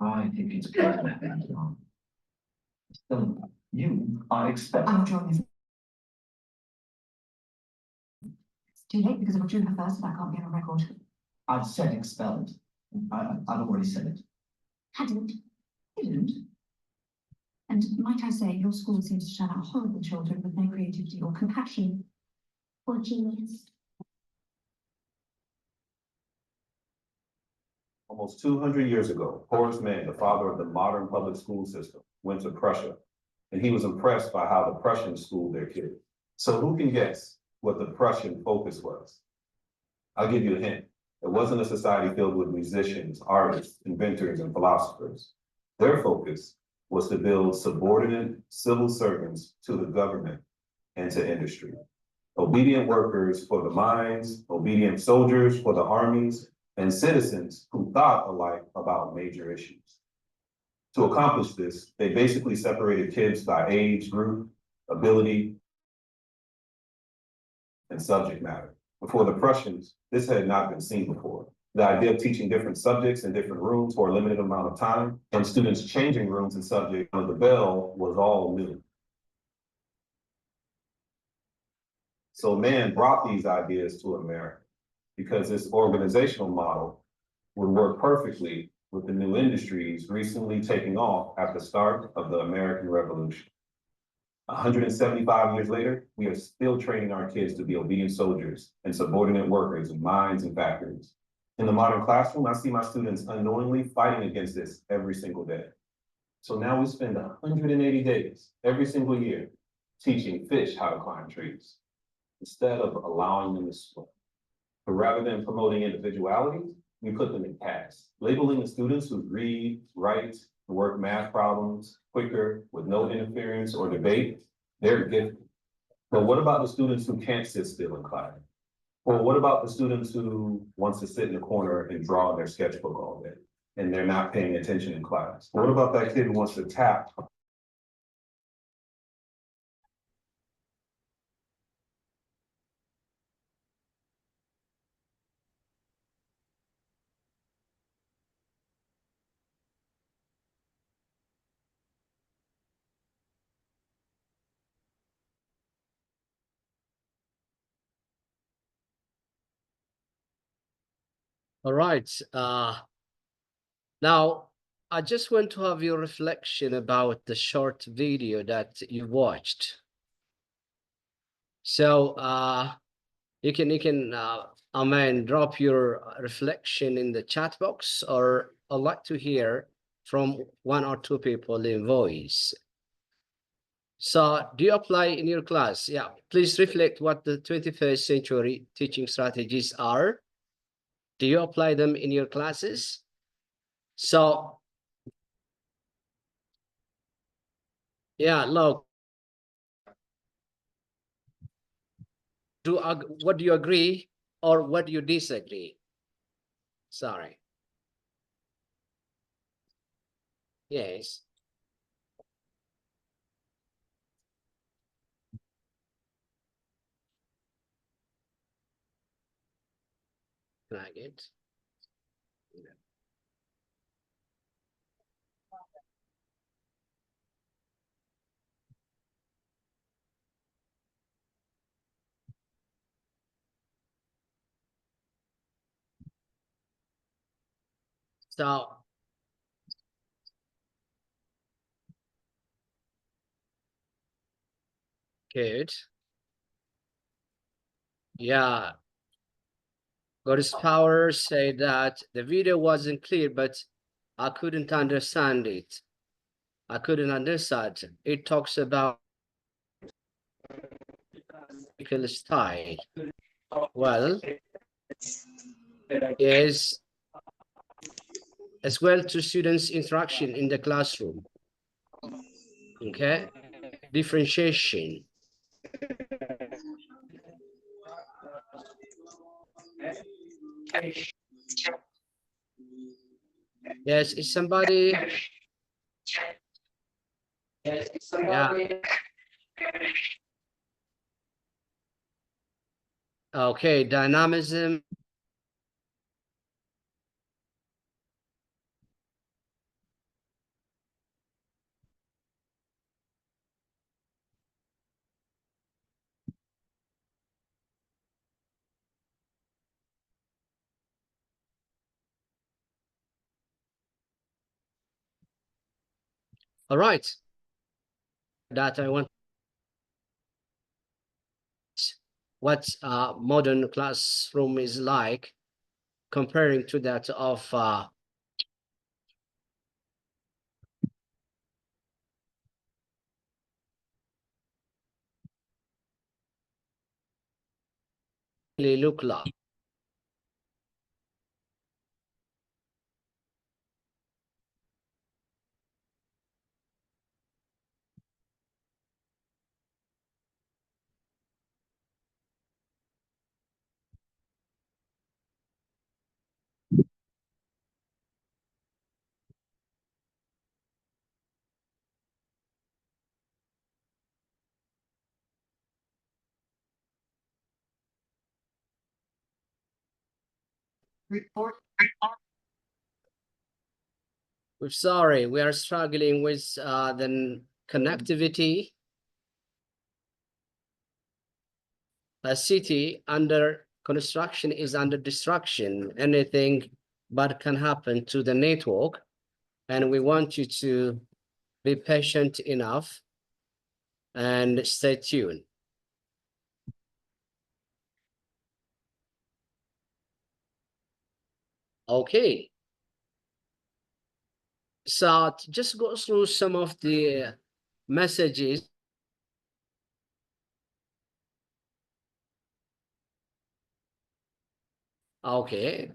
I think it's perfect. So you are expected. I'm withdrawing this. It's too late because I withdrew her first, and I can't be on a record. I've said expelled. I've already said it. Hadn't. You didn't. And might I say, your school seems to turn out horrible children with no creativity or compassion or genius. Almost 200 years ago, Horace Mann, the father of the modern public school system, went to Prussia, and he was impressed by how the Prussians schooled their kids. So who can guess what the Prussian focus was? I'll give you a hint. It wasn't a society filled with musicians, artists, inventors, and philosophers. Their focus was to build subordinate civil servants to the government and to industry. Obedient workers for the mines, obedient soldiers for the armies, and citizens who thought alike about major issues. To accomplish this, they basically separated kids by age group, ability, and subject matter. Before the Prussians, this had not been seen before. The idea of teaching different subjects in different rooms for a limited amount of time, and students changing rooms and subjects on the bell was all new. So Mann brought these ideas to America because this organizational model would work perfectly with the new industries recently taking off at the start of the American Revolution. 175 years later, we are still training our kids to be obedient soldiers and subordinate workers in mines and factories. In the modern classroom, I see my students unknowingly fighting against this every single day. So now we spend 180 days every single year teaching fish how to climb trees instead of allowing them to swim. But rather than promoting individuality, we put them in tasks, labeling the students who read, write, and work math problems quicker with no interference or debate. They're gifted. But what about the students who can't sit still in class? Or what about the students who wants to sit in the corner and draw in their sketchbook all day and they're not paying attention in class? What about that kid who wants to tap? All right. Now, I just want to have your reflection about the short video that you watched. So you can drop your reflection in the chat box, or I'd like to hear from one or two people in voice. So do you apply in your class? Yeah, please reflect what the 21st century teaching strategies are. Do you apply them in your classes? So, yeah, look, what do you agree or what do you disagree? Sorry. Yes. Flag it. So, good. Yeah. God's power said that the video wasn't clear, but I couldn't understand it. I couldn't understand. It talks about style. Well, is as well to students' interaction in the classroom. Okay, differentiation. Yes, is somebody? Yeah. Okay, dynamism. All right. That I want what modern classroom is like comparing to that of look like. We're sorry, we are struggling with the connectivity. A city under construction is under destruction. Anything bad can happen to the network, and we want you to be patient enough and stay tuned. Okay. So just go through some of the messages. Okay.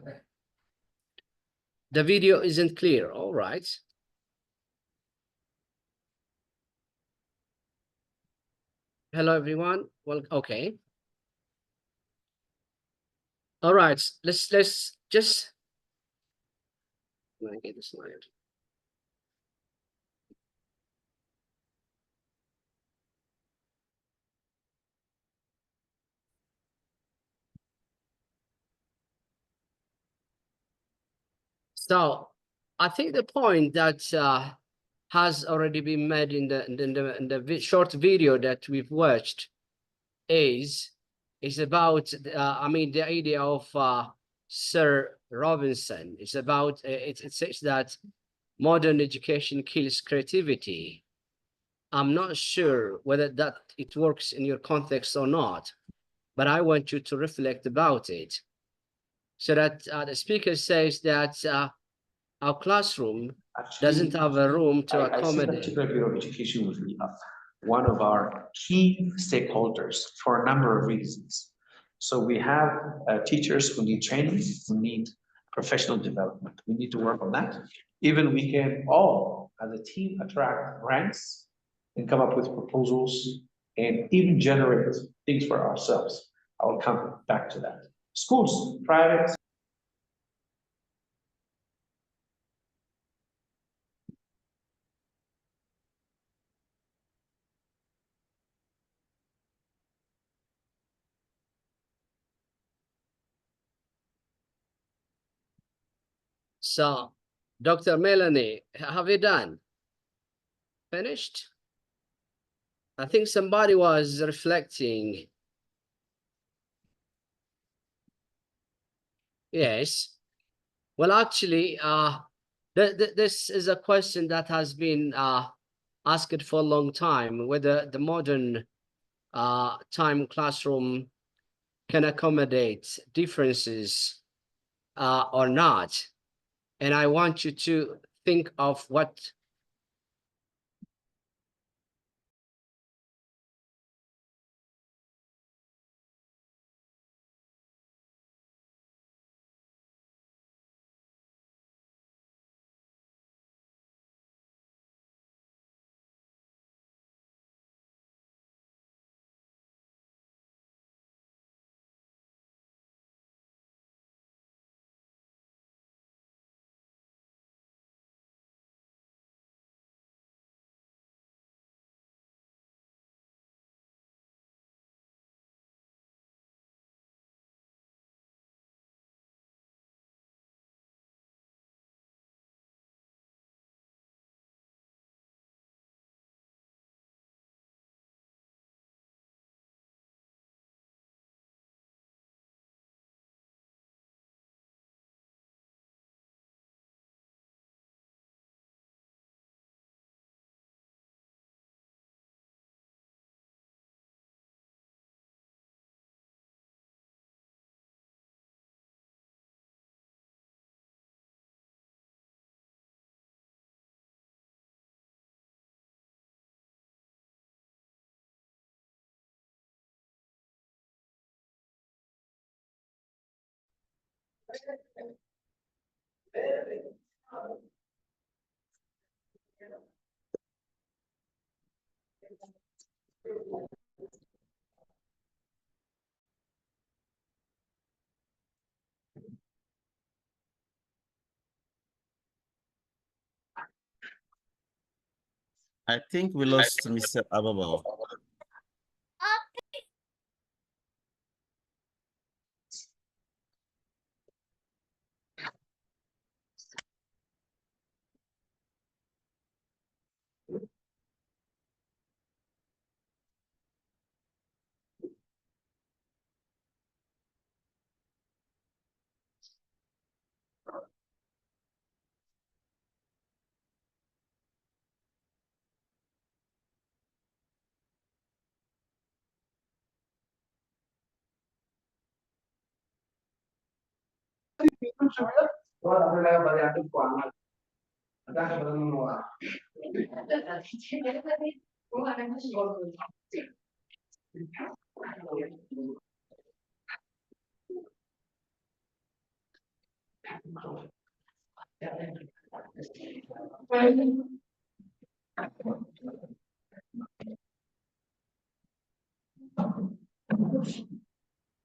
The video isn't clear. All right. Hello, everyone. Well, okay. All right. Let's just let me get the slide. So I think the point that has already been made in the short video that we've watched is about I mean the idea of Sir Robinson. It's about it says that modern education kills creativity. I'm not sure whether that it works in your context or not, but I want you to reflect about it. So that the speaker says that our classroom doesn't have a room to accommodate. I see that Bureau of Education will be one of our key stakeholders for a number of reasons. So we have teachers who need training, who need professional development. We need to work on that. Even we can all, as a team, attract grants and come up with proposals and even generate things for ourselves. I will come back to that. Schools, private. So, Dr. Melanie, have you done? Finished? I think somebody was reflecting. Yes. Well, actually, this is a question that has been asked for a long time, whether the modern time classroom can accommodate differences or not. And I want you to think of what I think we lost Mr. Abebaw.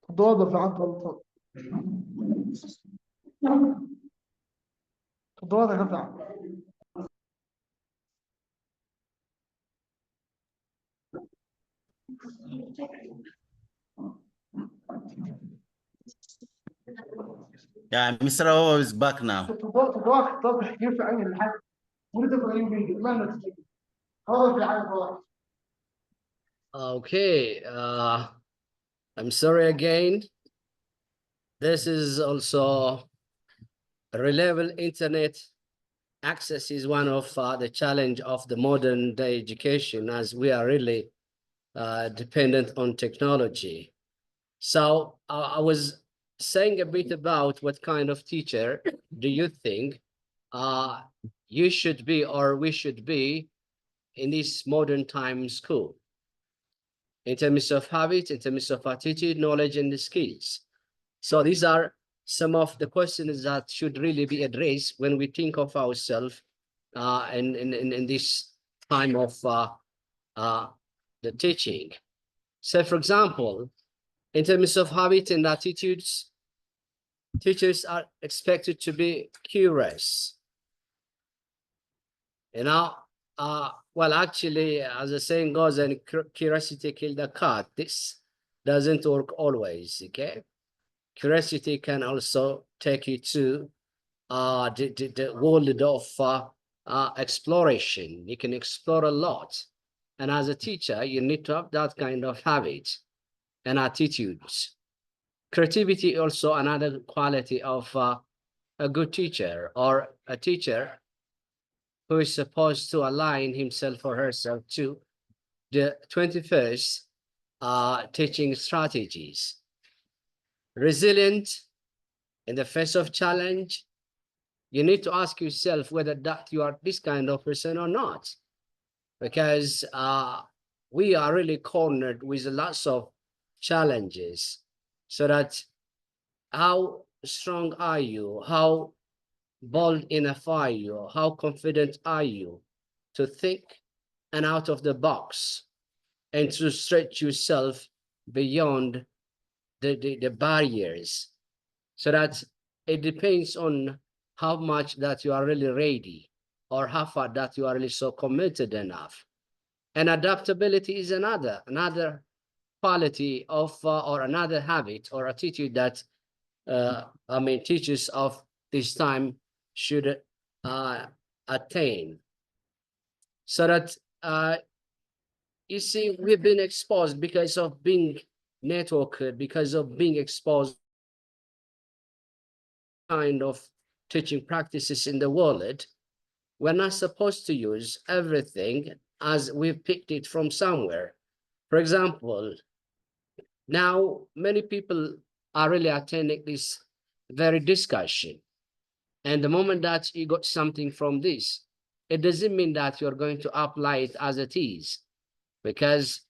تضاد في عقل الطاقة تضاد يا جدع Yeah, Mr. Abebaw is back now. تضاد تضاد كتير في عين الحاج ولد ابراهيم بيجي ما نتيجة هذا في عين واحد. Okay, I'm sorry again. This is also reliable internet access is one of the challenge of the modern day education, as we are really dependent on technology. So I was saying a bit about what kind of teacher do you think you should be or we should be in this modern time school, in terms of habit, in terms of attitude, knowledge, and the skills. So these are some of the questions that should really be addressed when we think of ourselves in this time of the teaching. So, for example, in terms of habit and attitudes, teachers are expected to be curious. You know, well, actually, as the saying goes, and curiosity killed the cat. This doesn't work always, okay? Curiosity can also take you to the world of exploration. You can explore a lot. And as a teacher, you need to have that kind of habit and attitudes. Creativity also another quality of a good teacher, or a teacher who is supposed to align himself or herself to the 21st teaching strategies. Resilient in the face of challenge. You need to ask yourself whether that you are this kind of person or not, because we are really cornered with lots of challenges. So that how strong are you? How bold enough are you? How confident are you to think and out of the box and to stretch yourself beyond the barriers? So that it depends on how much that you are really ready, or how far that you are really so committed enough. And adaptability is another quality of or another habit or attitude that teachers of this time should attain. So that you see, we've been exposed because of being networked, because of being exposed kind of teaching practices in the world. We're not supposed to use everything as we picked it from somewhere. For example, now many people are really attending this very discussion. And the moment that you got something from this, it doesn't mean that you're going to apply it as it is, because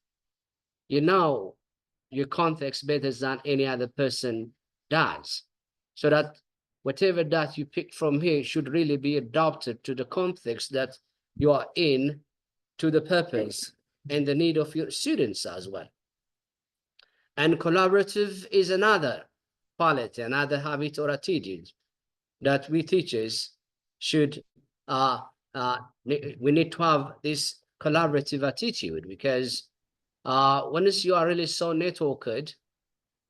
you know your context better than any other person does. So that whatever that you pick from here should really be adapted to the context that you are in, to the purpose and the need of your students as well. And collaborative is another quality, another habit or attitude that we teachers should, we need to have this collaborative attitude, because once you are really so networked,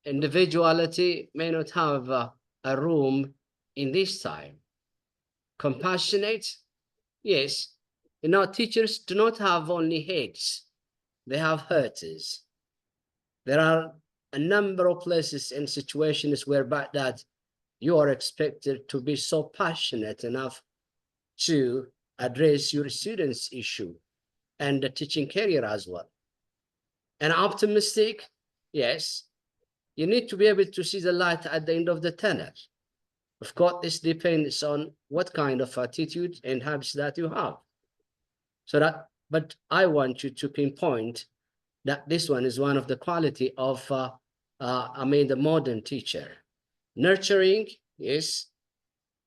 individuality may not have a room in this time. Compassionate, yes. Teachers do not have only heads, they have hurters. There are a number of places and situations whereby that you are expected to be so passionate enough to address your students' issue and the teaching career as well. And optimistic, yes, you need to be able to see the light at the end of the tunnel. Of course, this depends on what kind of attitude and habits that you have. But I want you to pinpoint that this one is one of the quality of, the modern teacher. Nurturing, yes,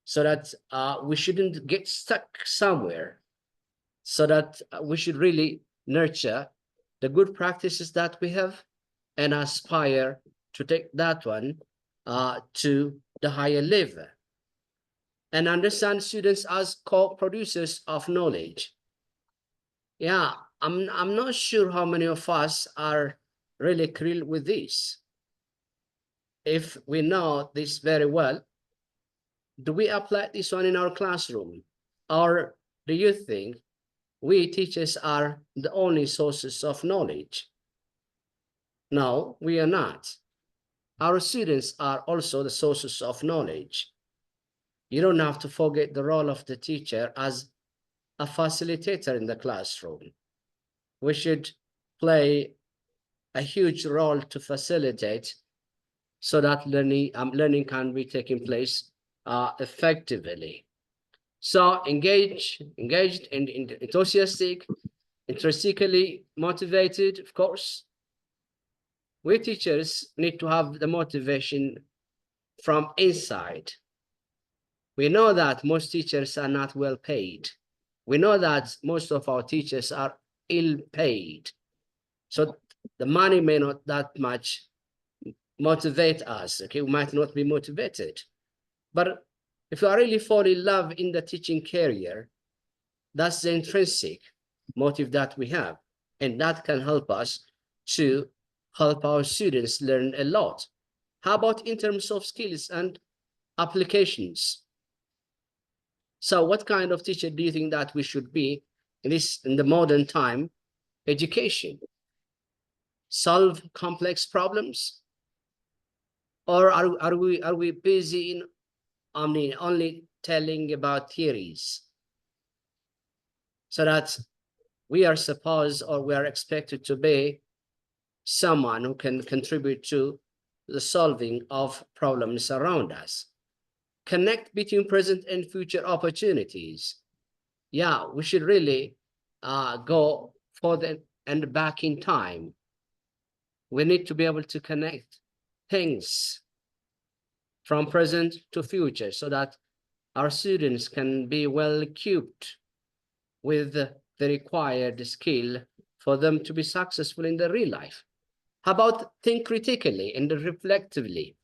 so that we shouldn't get stuck somewhere, so that we should really nurture the good practices that we have and aspire to take that one to the higher level, and understand students as co-producers of knowledge. Yeah, I'm not sure how many of us are really clear with this. If we know this very well, do we apply this one in our classroom? Or do you think we teachers are the only sources of knowledge? No, we are not. Our students are also the sources of knowledge. You don't have to forget the role of the teacher as a facilitator in the classroom. We should play a huge role to facilitate so that learning can be taking place effectively. So engaged and enthusiastic, intrinsically motivated, of course. We teachers need to have the motivation from inside. We know that most teachers are not well paid. We know that most of our teachers are ill paid. So the money may not that much motivate us, okay? We might not be motivated. But if you are really fall in love in the teaching career, that's the intrinsic motive that we have. And that can help us to help our students learn a lot. How about in terms of skills and applications? So what kind of teacher do you think that we should be in the modern time education? Solve complex problems? Or are we busy in only telling about theories, so that we are supposed or we are expected to be someone who can contribute to the solving of problems around us? Connect between present and future opportunities. Yeah, we should really go forward and back in time. We need to be able to connect things from present to future so that our students can be well equipped with the required skill for them to be successful in their real life. How about think critically and reflectively?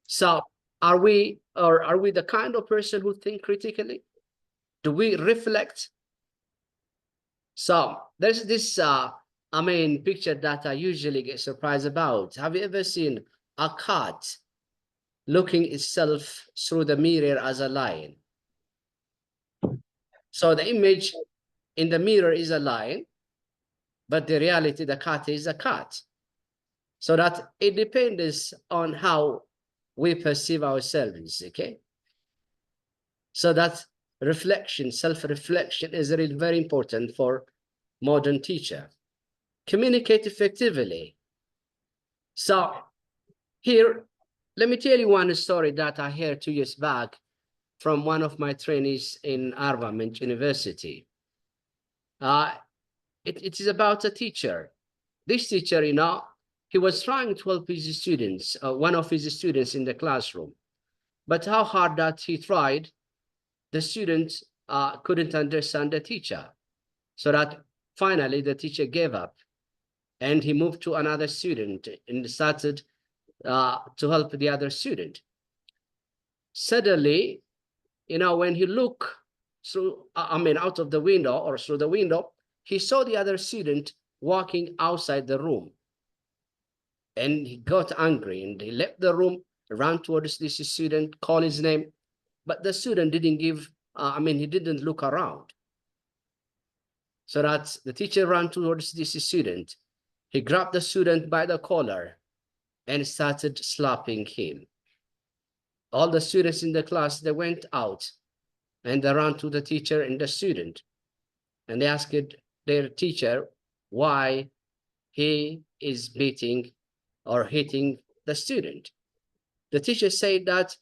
So are we the kind of person who think critically? Do we reflect? So there's this picture that I usually get surprised about. Have you ever seen a cat looking itself through the mirror as a lion? So the image in the mirror is a lion, but the reality, the cat is a cat. So that it depends on how we perceive ourselves, okay? So that reflection, self-reflection is really very important for modern teacher. Communicate effectively. So here, let me tell you one story that I heard 2 years back from one of my trainees in Arvament University. It is about a teacher. This teacher, he was trying to help his students, one of his students in the classroom. But how hard that he tried, the students couldn't understand the teacher. So that finally the teacher gave up and he moved to another student and started to help the other student. Suddenly, when he looked through, out of the window or through the window, he saw the other student walking outside the room. And he got angry and he left the room, ran towards this student, called his name, but the student didn't give, he didn't look around. So that the teacher ran towards this student. He grabbed the student by the collar and started slapping him. All the students in the class, they went out and they ran to the teacher and the student. And they asked their teacher why he is beating or hitting the student. The teacher said that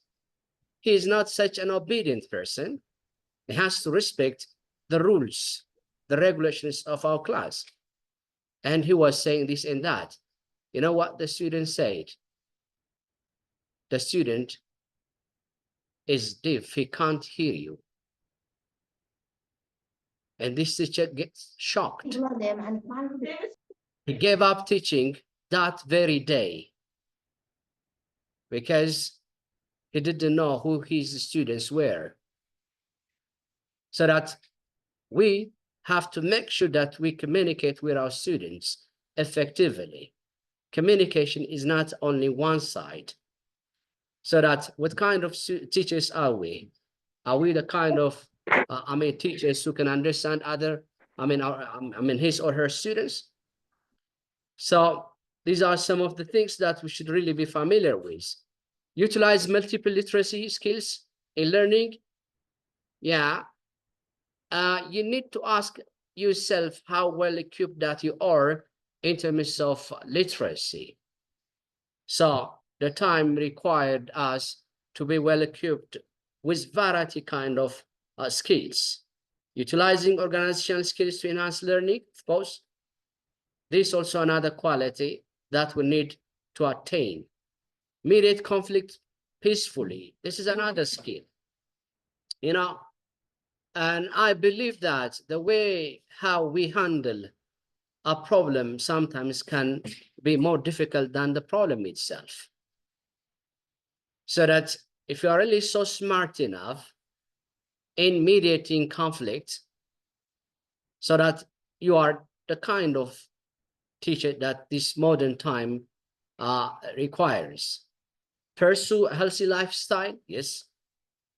he is not such an obedient person. He has to respect the rules, the regulations of our class. And he was saying this and that. You know what the student said? The student is deaf, he can't hear you. And this teacher gets shocked. He gave up teaching that very day because he didn't know who his students were. So that we have to make sure that we communicate with our students effectively. Communication is not only one side. So that what kind of teachers are we? Are we the kind of teachers who can understand other, his or her students? So these are some of the things that we should really be familiar with. Utilize multiple literacy skills in learning. Yeah. You need to ask yourself how well equipped that you are in terms of literacy. So the time required us to be well equipped with variety kind of skills. Utilizing organizational skills to enhance learning, of course. This is also another quality that we need to attain. Mediate conflict peacefully. This is another skill. And I believe that the way how we handle a problem sometimes can be more difficult than the problem itself. So that if you are really so smart enough in mediating conflict, so that you are the kind of teacher that this modern time requires. Pursue a healthy lifestyle, yes.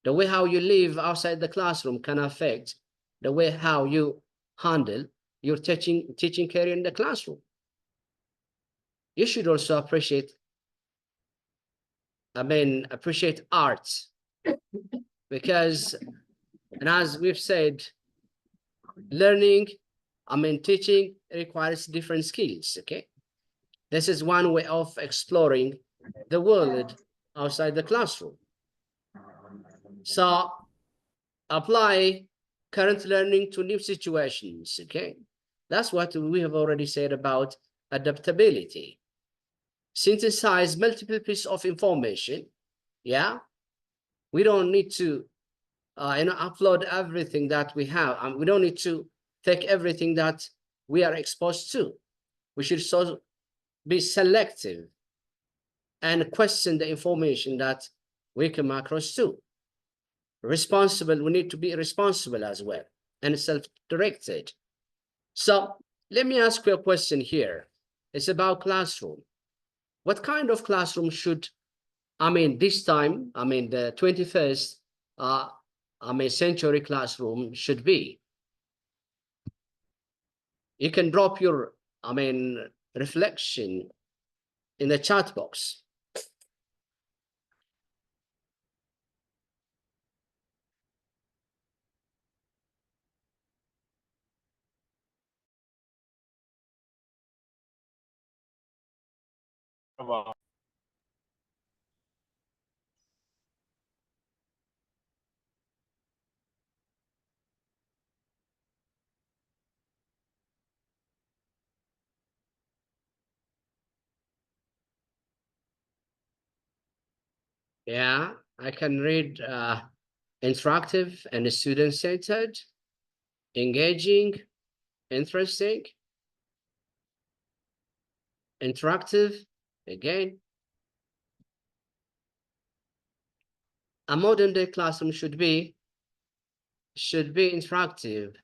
The way how you live outside the classroom can affect the way how you handle your teaching career in the classroom. You should also appreciate arts because, and as we've said, learning, teaching requires different skills, okay? This is one way of exploring the world outside the classroom. So apply current learning to new situations, okay? That's what we have already said about adaptability. Synthesize multiple pieces of information, yeah? We don't need to upload everything that we have. We don't need to take everything that we are exposed to. We should so be selective and question the information that we come across to. Responsible, we need to be responsible as well and self-directed. So let me ask you a question here. It's about classroom. What kind of classroom should, this time, the 21st century classroom should be? You can drop your, reflection in the chat box. Yeah, I can read interactive and student-centered, engaging, interesting, interactive, again. A modern day classroom should be interactive,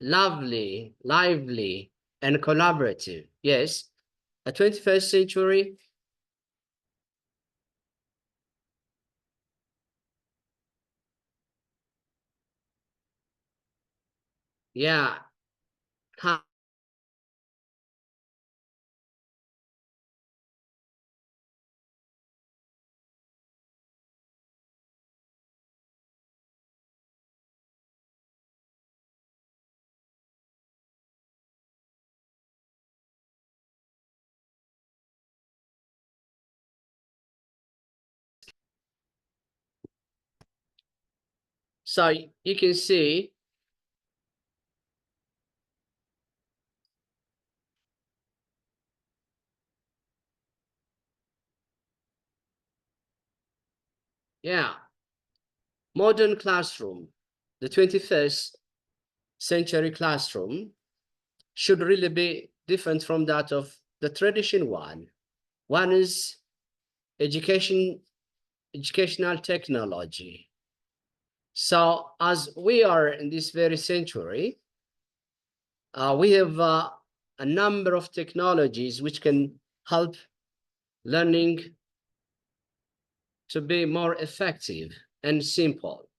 lovely, lively, and collaborative. Yes, a 21st century yeah. So you can see yeah, modern classroom, the 21st century classroom should really be different from that of the traditional one. One is educational technology. So as we are in this very century, we have a number of technologies which can help learning to be more effective and simple.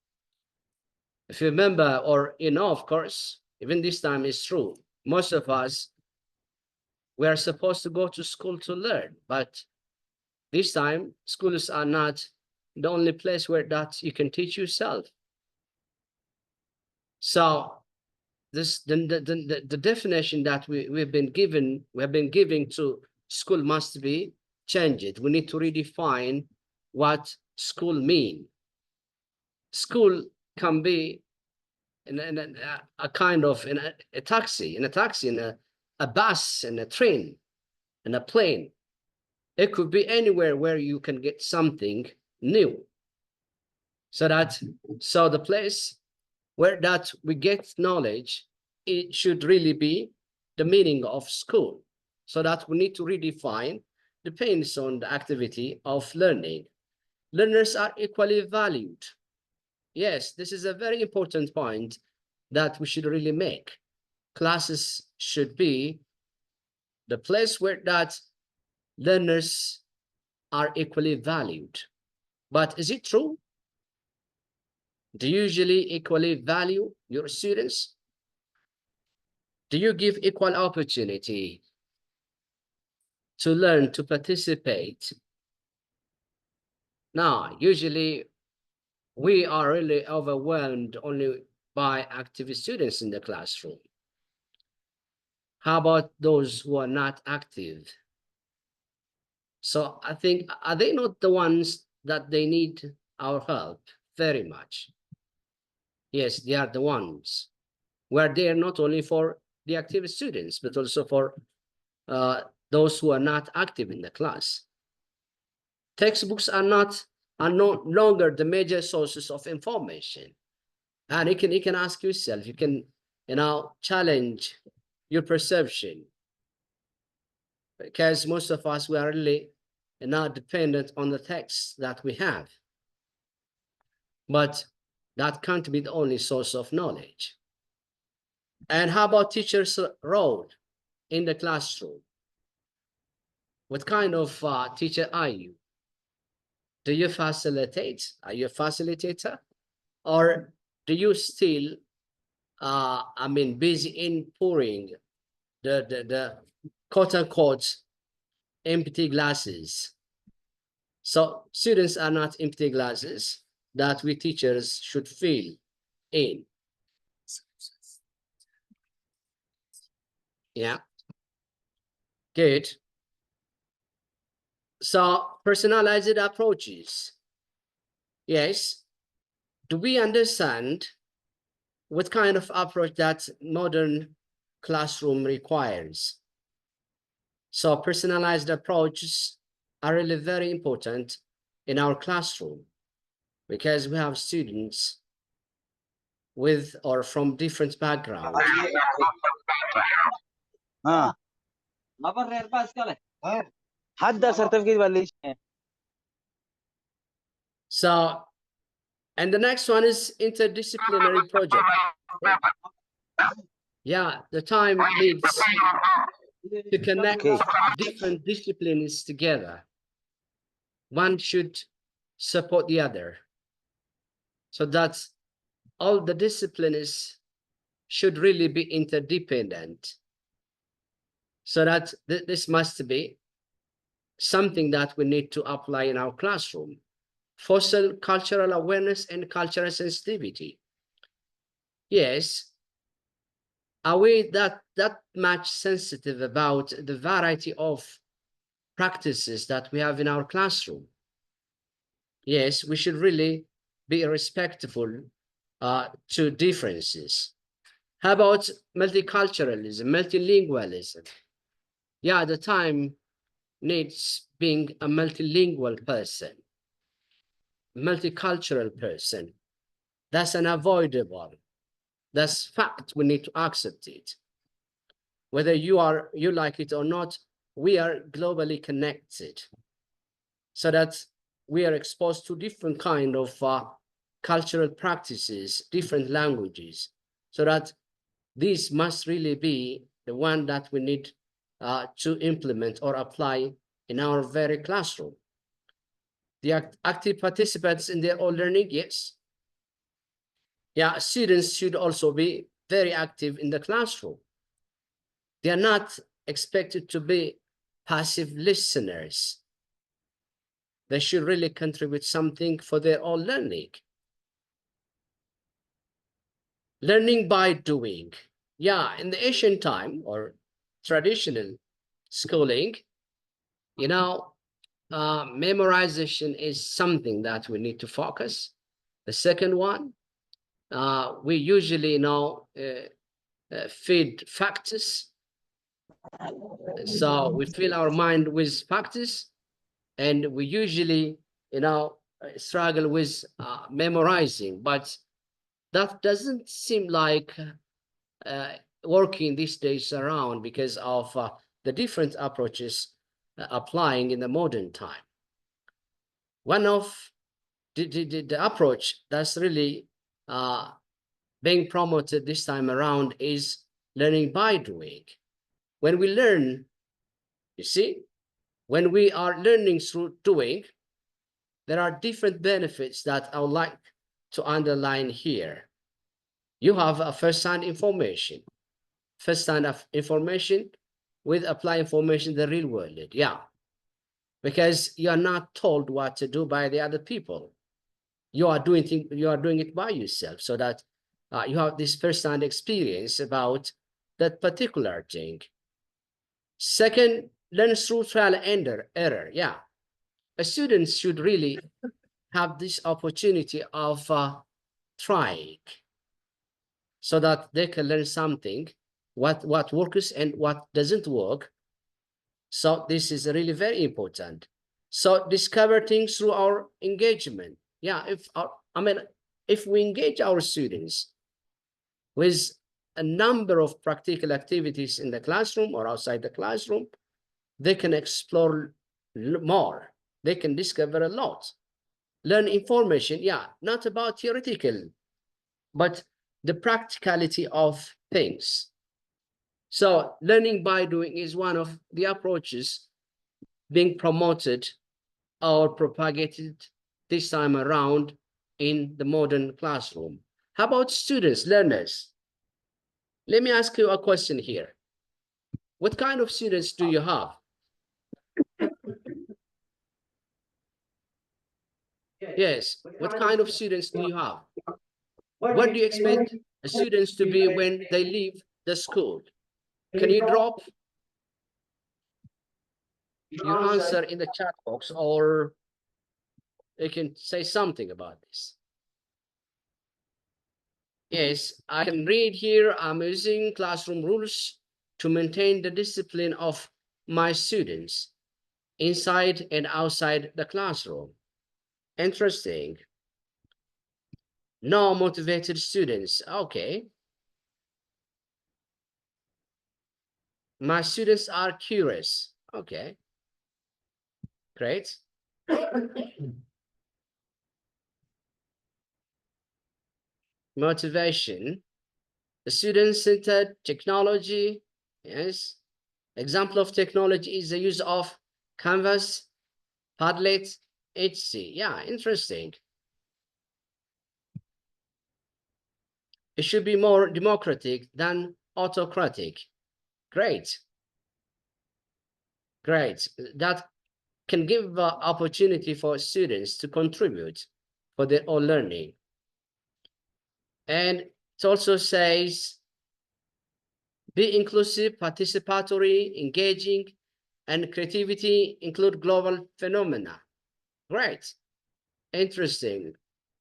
If you remember, or you know, of course, even this time is true. Most of us, we are supposed to go to school to learn, but this time schools are not the only place where that you can teach yourself. So this the definition that we have been giving to school must be changed. We need to redefine what school mean. School can be in a kind of in a taxi, in a bus, in a train, in a plane. It could be anywhere where you can get something new. So the place where that we get knowledge, it should really be the meaning of school. So that we need to redefine, depends on the activity of learning. Learners are equally valued. Yes, this is a very important point that we should really make. Classes should be the place where that learners are equally valued. But is it true? Do you usually equally value your students? Do you give equal opportunity to learn, to participate? Now, usually we are really overwhelmed only by active students in the classroom. How about those who are not active? So I think, are they not the ones that they need our help very much? Yes, they are the ones where they are not only for the active students, but also for those who are not active in the class. Textbooks are no longer the major sources of information. And you can ask yourself, you can, challenge your perception. Because most of us, we are really not dependent on the text that we have. But that can't be the only source of knowledge. And how about teachers' role in the classroom? What kind of teacher are you? Do you facilitate? Are you a facilitator? Or do you still, busy in pouring the quote unquote empty glasses? So students are not empty glasses that we teachers should fill in. Yeah. Good. So personalized approaches. Yes. Do we understand what kind of approach that modern classroom requires? So personalized approaches are really very important in our classroom, because we have students with or from different backgrounds. حتى certificate ولا شيء. So, and the next one is interdisciplinary project. Yeah, the time needs to connect different disciplines together. One should support the other. So that's all the disciplines should really be interdependent. So that this must be something that we need to apply in our classroom. Foster cultural awareness and cultural sensitivity. Yes, are we that much sensitive about the variety of practices that we have in our classroom? Yes, we should really be respectful to differences. How about multiculturalism, multilingualism? Yeah, the time needs being a multilingual person, multicultural person. That's unavoidable. That's fact. We need to accept it. Whether you like it or not, we are globally connected, so that we are exposed to different kind of cultural practices, different languages, so that this must really be the one that we need to implement or apply in our very classroom. The active participants in their own learning, yes. Yeah, students should also be very active in the classroom. They are not expected to be passive listeners. They should really contribute something for their own learning. Learning by doing. Yeah, in the ancient time or traditional schooling, you know, memorization is something that we need to focus. The second one, we usually feed facts. So we fill our mind with facts, and we usually, struggle with memorizing, but that doesn't seem like working these days around because of the different approaches applying in the modern time. One of the approach that's really being promoted this time around is learning by doing. When we learn, you see, when we are learning through doing, there are different benefits that I would like to underline here. You have a first-hand information with apply information in the real world. Yeah, because you are not told what to do by the other people. You are doing it by yourself, so that you have this first-hand experience about that particular thing. Second, learn through trial and error. Yeah, a student should really have this opportunity of trying, so that they can learn something, what works and what doesn't work. So this is really very important. So discover things through our engagement. Yeah, if we engage our students with a number of practical activities in the classroom or outside the classroom, they can explore more. They can discover a lot. Learn information, yeah, not about theoretical, but the practicality of things. So learning by doing is one of the approaches being promoted or propagated this time around in the modern classroom. How about students, learners? Let me ask you a question here. What kind of students do you have? Yes, what kind of students do you have? What do you expect students to be when they leave the school? Can you drop your answer in the chat box, or you can say something about this? Yes, I can read here. I'm using classroom rules to maintain the discipline of my students inside and outside the classroom. Interesting. No motivated students. Okay. My students are curious. Okay. Great. Motivation. The student-centered technology. Yes. Example of technology is the use of Canvas, Padlet, etc. Yeah, interesting. It should be more democratic than autocratic. Great. Great. That can give opportunity for students to contribute for their own learning. And it also says, be inclusive, participatory, engaging, and creativity include global phenomena. Great. Interesting.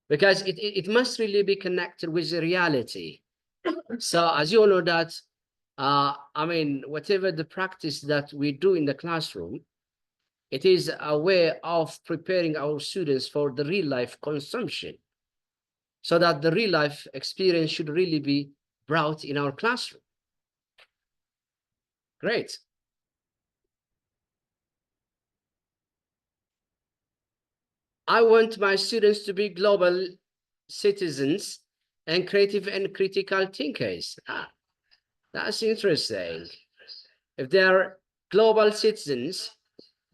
Because it must really be connected with the reality. So as you all know that, I mean, whatever the practice that we do in the classroom, it is a way of preparing our students for the real life consumption, so that the real life experience should really be brought in our classroom. Great. I want my students to be global citizens and creative and critical thinkers. That's interesting. If they are global citizens,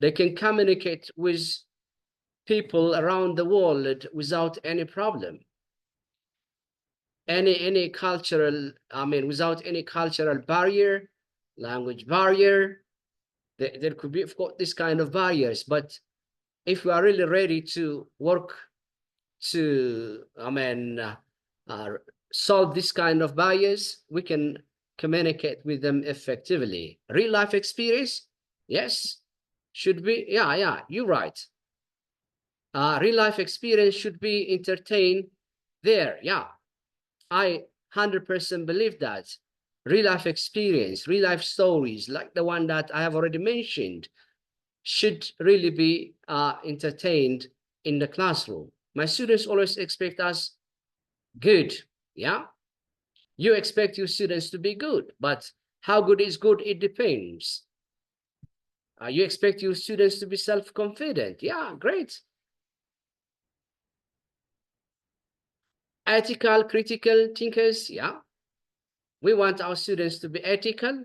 they can communicate with people around the world without any problem. Any cultural, I mean, without any cultural barrier, language barrier. There could be, of course, this kind of barriers, but if we are really ready to work to, I mean, solve this kind of barriers, we can communicate with them effectively. Real life experience, yes, should be, yeah, you're right. Real life experience should be entertained there, yeah. I 100% believe that. Real life experience, real life stories, like the one that I have already mentioned, should really be entertained in the classroom. My students always expect us good, yeah? You expect your students to be good, but how good is good? It depends. You expect your students to be self-confident. Yeah, great. Ethical, critical thinkers, yeah. We want our students to be ethical.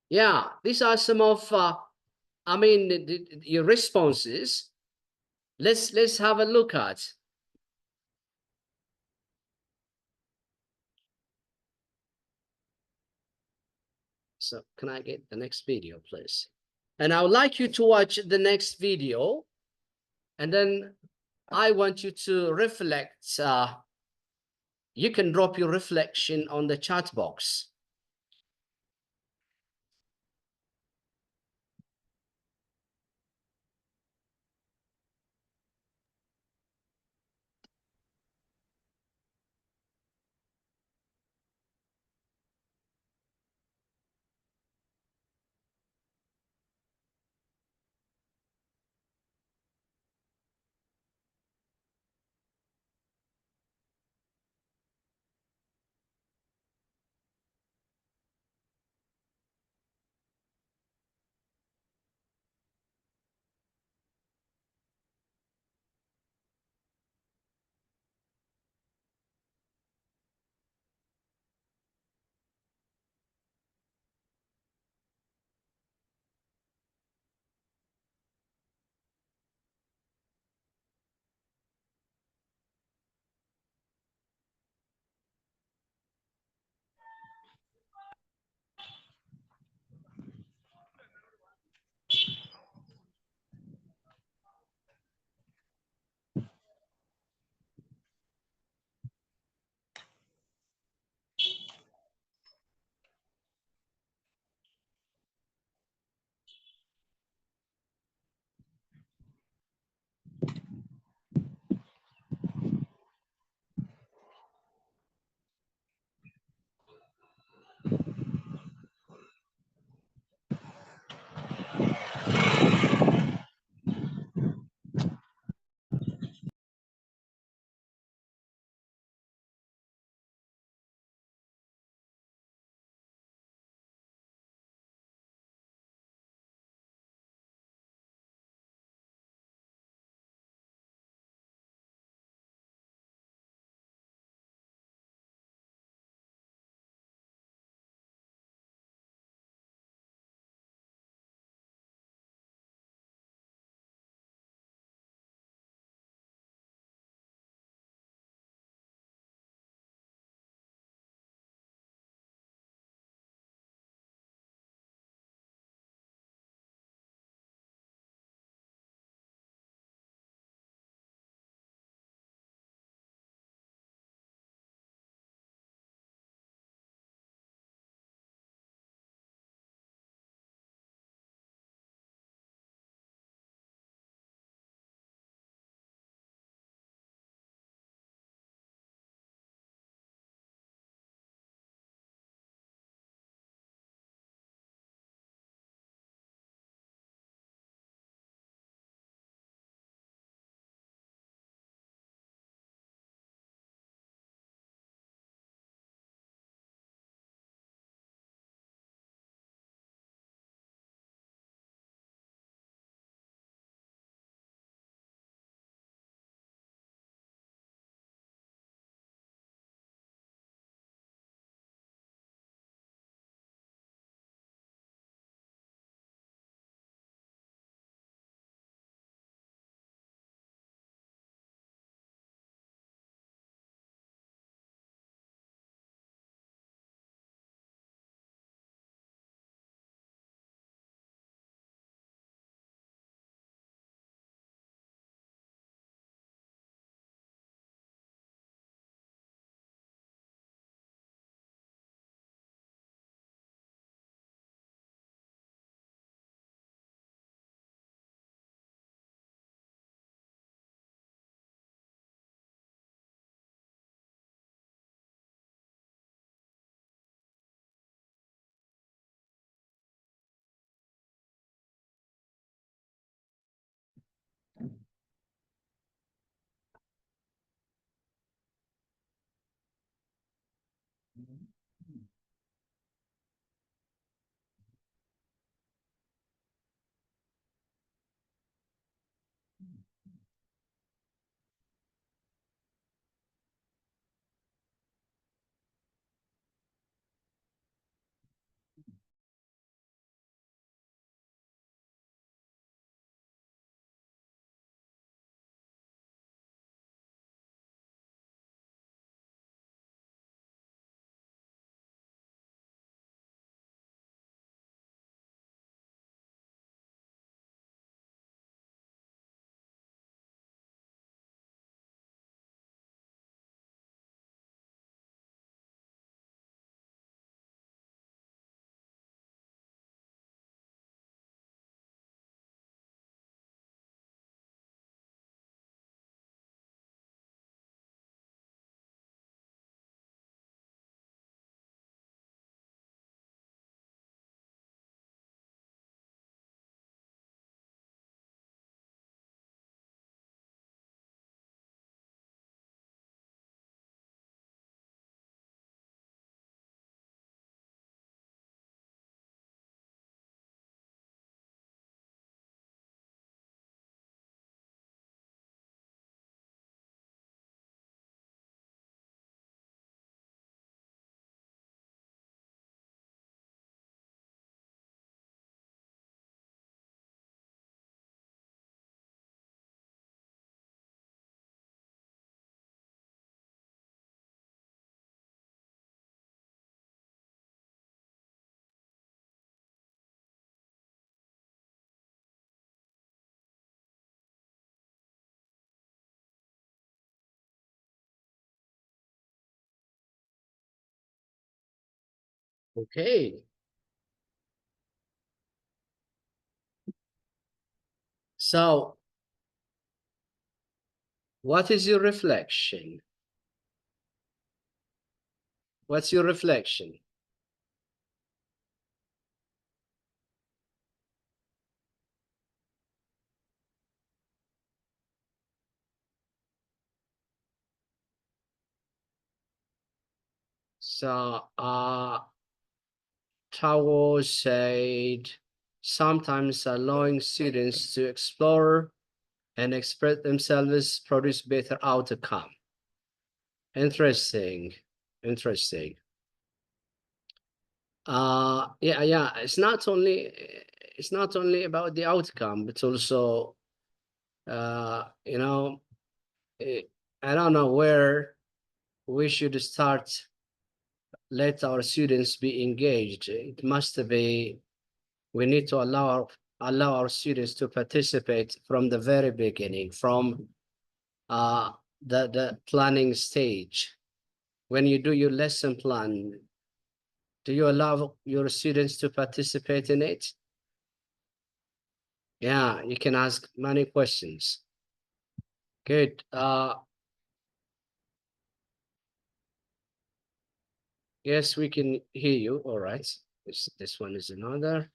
Yeah, these are some of, I mean, your responses. Let's have a look at. So can I get the next video, please? And I would like you to watch the next video, and then I want you to reflect. You can drop your reflection on the chat box. Okay. So, what is your reflection? What's your reflection? So, Tao said, sometimes allowing students to explore and express themselves produce better outcome. Interesting, interesting. Yeah, it's not only about the outcome, but also, you know, I don't know where we should start. Let our students be engaged. It must be, we need to allow our students to participate from the very beginning, from the planning stage. When you do your lesson plan, do you allow your students to participate in it? Yeah, you can ask many questions. Good. Yes, we can hear you. All right. This one is another.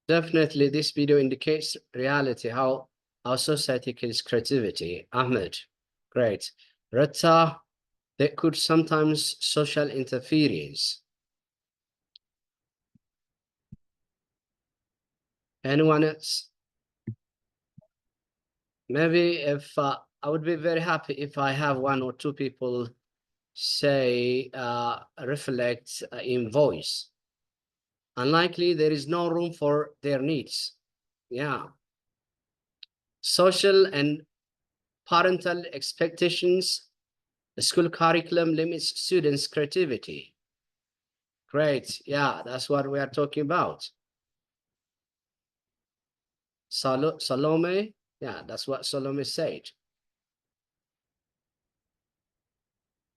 Definitely, this video indicates reality, how our society kills creativity. Ahmed, great. Retta, there could sometimes social interference. Anyone else? Maybe if I would be very happy if I have one or two people say reflect in voice. Unlikely, there is no room for their needs. Yeah. Social and parental expectations. The school curriculum limits students' creativity. Great. Yeah, that's what we are talking about. Salome. Yeah, that's what Salome said.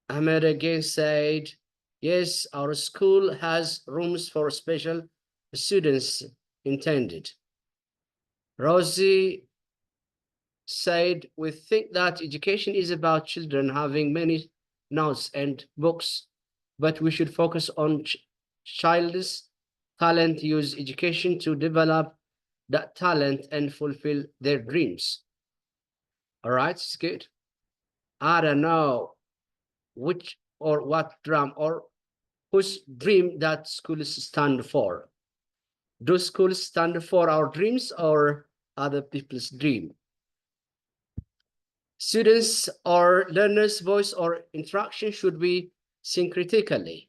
Ahmed again said, yes, our school has rooms for special students intended. Rosie said, we think that education is about children having many notes and books, but we should focus on child's talent, use education to develop that talent and fulfill their dreams. All right, it's good. I don't know which or what drum or whose dream that schools stand for. Do schools stand for our dreams or other people's dream? Students or learners' voice or interaction should be seen critically.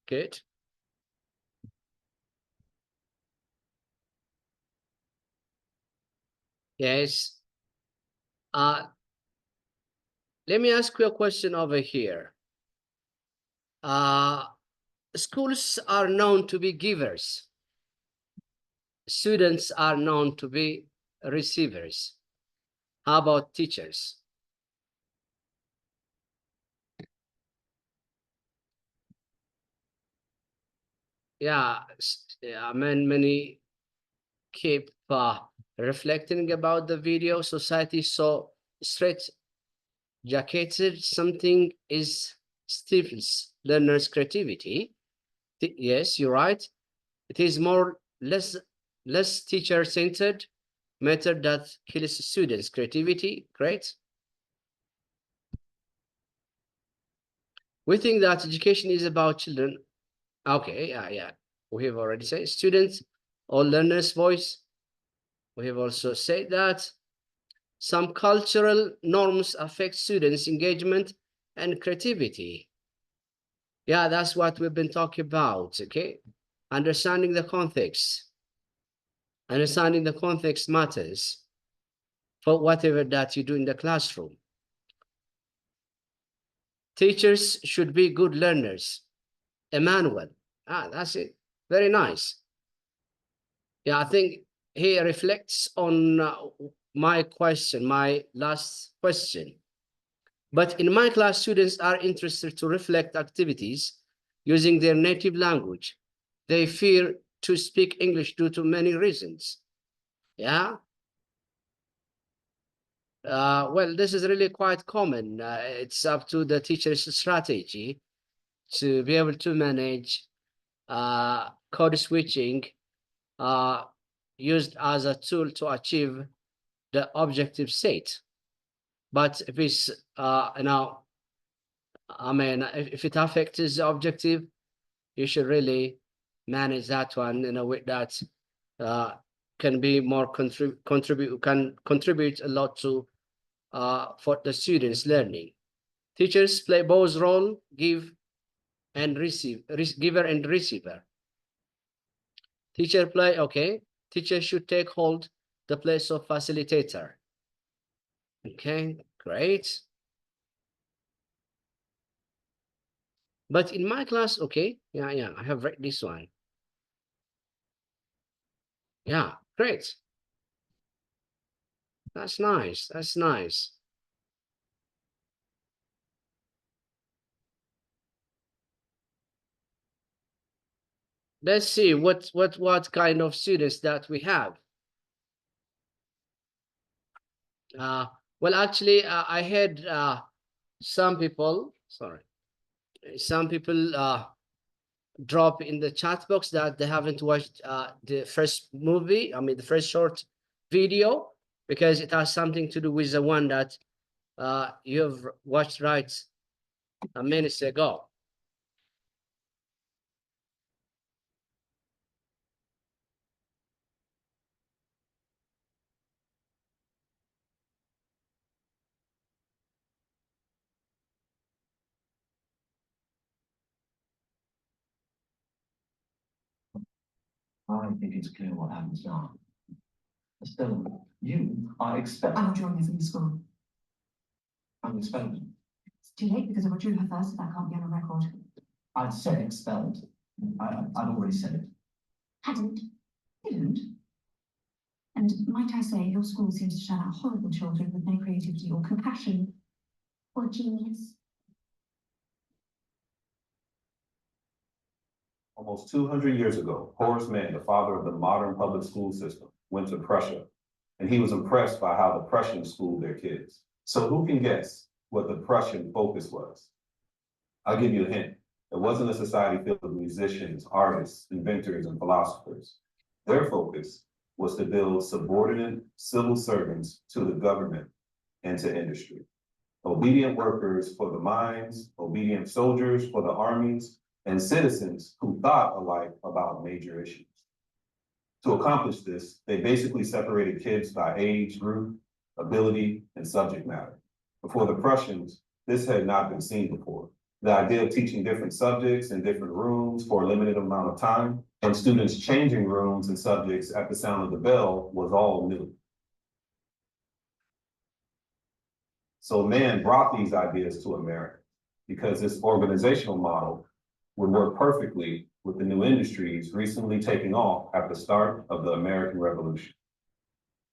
Good. Yes. Let me ask you a question over here. Schools are known to be givers. Students are known to be receivers. How about teachers? Yeah, I mean, many keep reflecting about the video. Society so straight jacketed, something is stifles learners' creativity. Yes, you're right. It is less teacher-centered method that kills students' creativity. Great. We think that education is about children. Okay, yeah. We have already said students or learners' voice. We have also said that some cultural norms affect students' engagement and creativity. Yeah, that's what we've been talking about, okay? Understanding the context. Understanding the context matters for whatever that you do in the classroom. Teachers should be good learners. Emmanuel. Ah, that's it. Very nice. Yeah, I think he reflects on my question, my last question. But in my class, students are interested to reflect activities using their native language. They fear to speak English due to many reasons. Yeah. Well, this is really quite common. It's up to the teacher's strategy to be able to manage code switching used as a tool to achieve the objective state. But if it's, I mean, if it affects the objective, you should really manage that one in a way that can be more contribute a lot to for the students' learning. Teachers play both role, give and receive, giver and receiver. Teacher play, okay. Teacher should take hold the place of facilitator. Okay, great. But in my class, okay, yeah, I have read this one. Yeah, great. That's nice. That's nice. Let's see what kind of students that we have. Well, actually, I had some people, sorry, some people drop in the chat box that they haven't watched the first movie, I mean, the first short video, because it has something to do with the one that you have watched right a minute ago. I think it's clear what happens now. Still, you are expelled. I'm withdrawing her from the school. I'm expelled. It's too late because I withdrew her first, so that can't be on a record. I said expelled. I've already said it. Hadn't. Didn't. And might I say, your school seems to turn out horrible children with no creativity or compassion or genius. Almost 200 years ago, Horace Mann, the father of the modern public school system, went to Prussia, and he was impressed by how the Prussians schooled their kids. So who can guess what the Prussian focus was? I'll give you a hint. It wasn't a society filled with musicians, artists, inventors, and philosophers. Their focus was to build subordinate civil servants to the government and to industry. Obedient workers for the mines, obedient soldiers for the armies, and citizens who thought alike about major issues. To accomplish this, they basically separated kids by age group, ability, and subject matter. Before the Prussians, this had not been seen before. The idea of teaching different subjects in different rooms for a limited amount of time, and students changing rooms and subjects at the sound of the bell was all new. So Mann brought these ideas to America because this organizational model would work perfectly with the new industries recently taking off at the start of the American Revolution.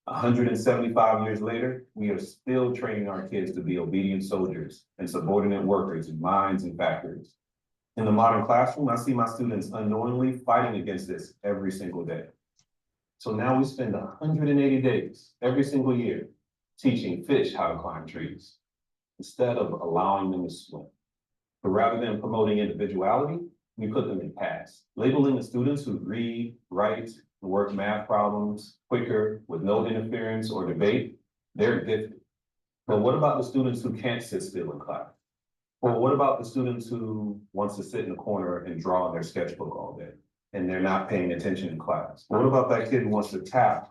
175 years later, we are still training our kids to be obedient soldiers and subordinate workers in mines and factories. In the modern classroom, I see my students unknowingly fighting against this every single day. So now we spend 180 days every single year teaching fish how to climb trees instead of allowing them to swim. But rather than promoting individuality, we put them in tasks, labeling the students who read, write, and work math problems quicker with no interference or debate. They're gifted. But what about the students who can't sit still in class? Or what about the students who wants to sit in the corner and draw in their sketchbook all day and they're not paying attention in class? What about that kid who wants to tap?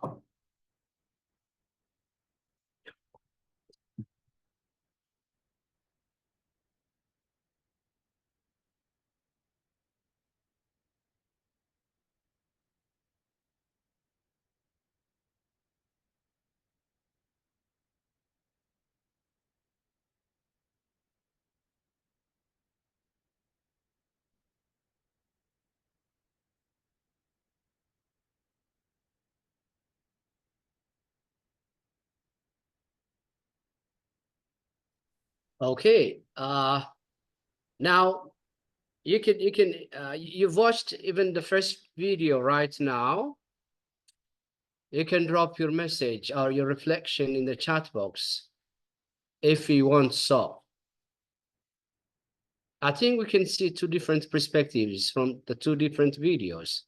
Okay. Now you've watched even the first video right now. You can drop your message or your reflection in the chat box if you want so. I think we can see two different perspectives from the two different videos.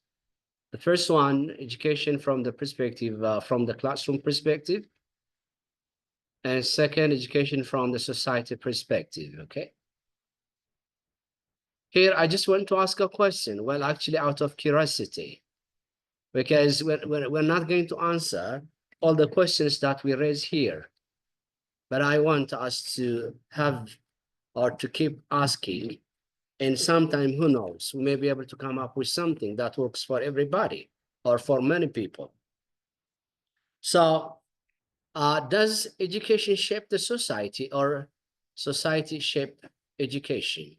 The first one, education from the perspective, from the classroom perspective. And second, education from the society perspective, okay? Here, I just want to ask a question. Well, actually, out of curiosity, because we're not going to answer all the questions that we raise here. But I want us to have or to keep asking. And sometime, who knows, we may be able to come up with something that works for everybody or for many people. So, does education shape the society or society shape education?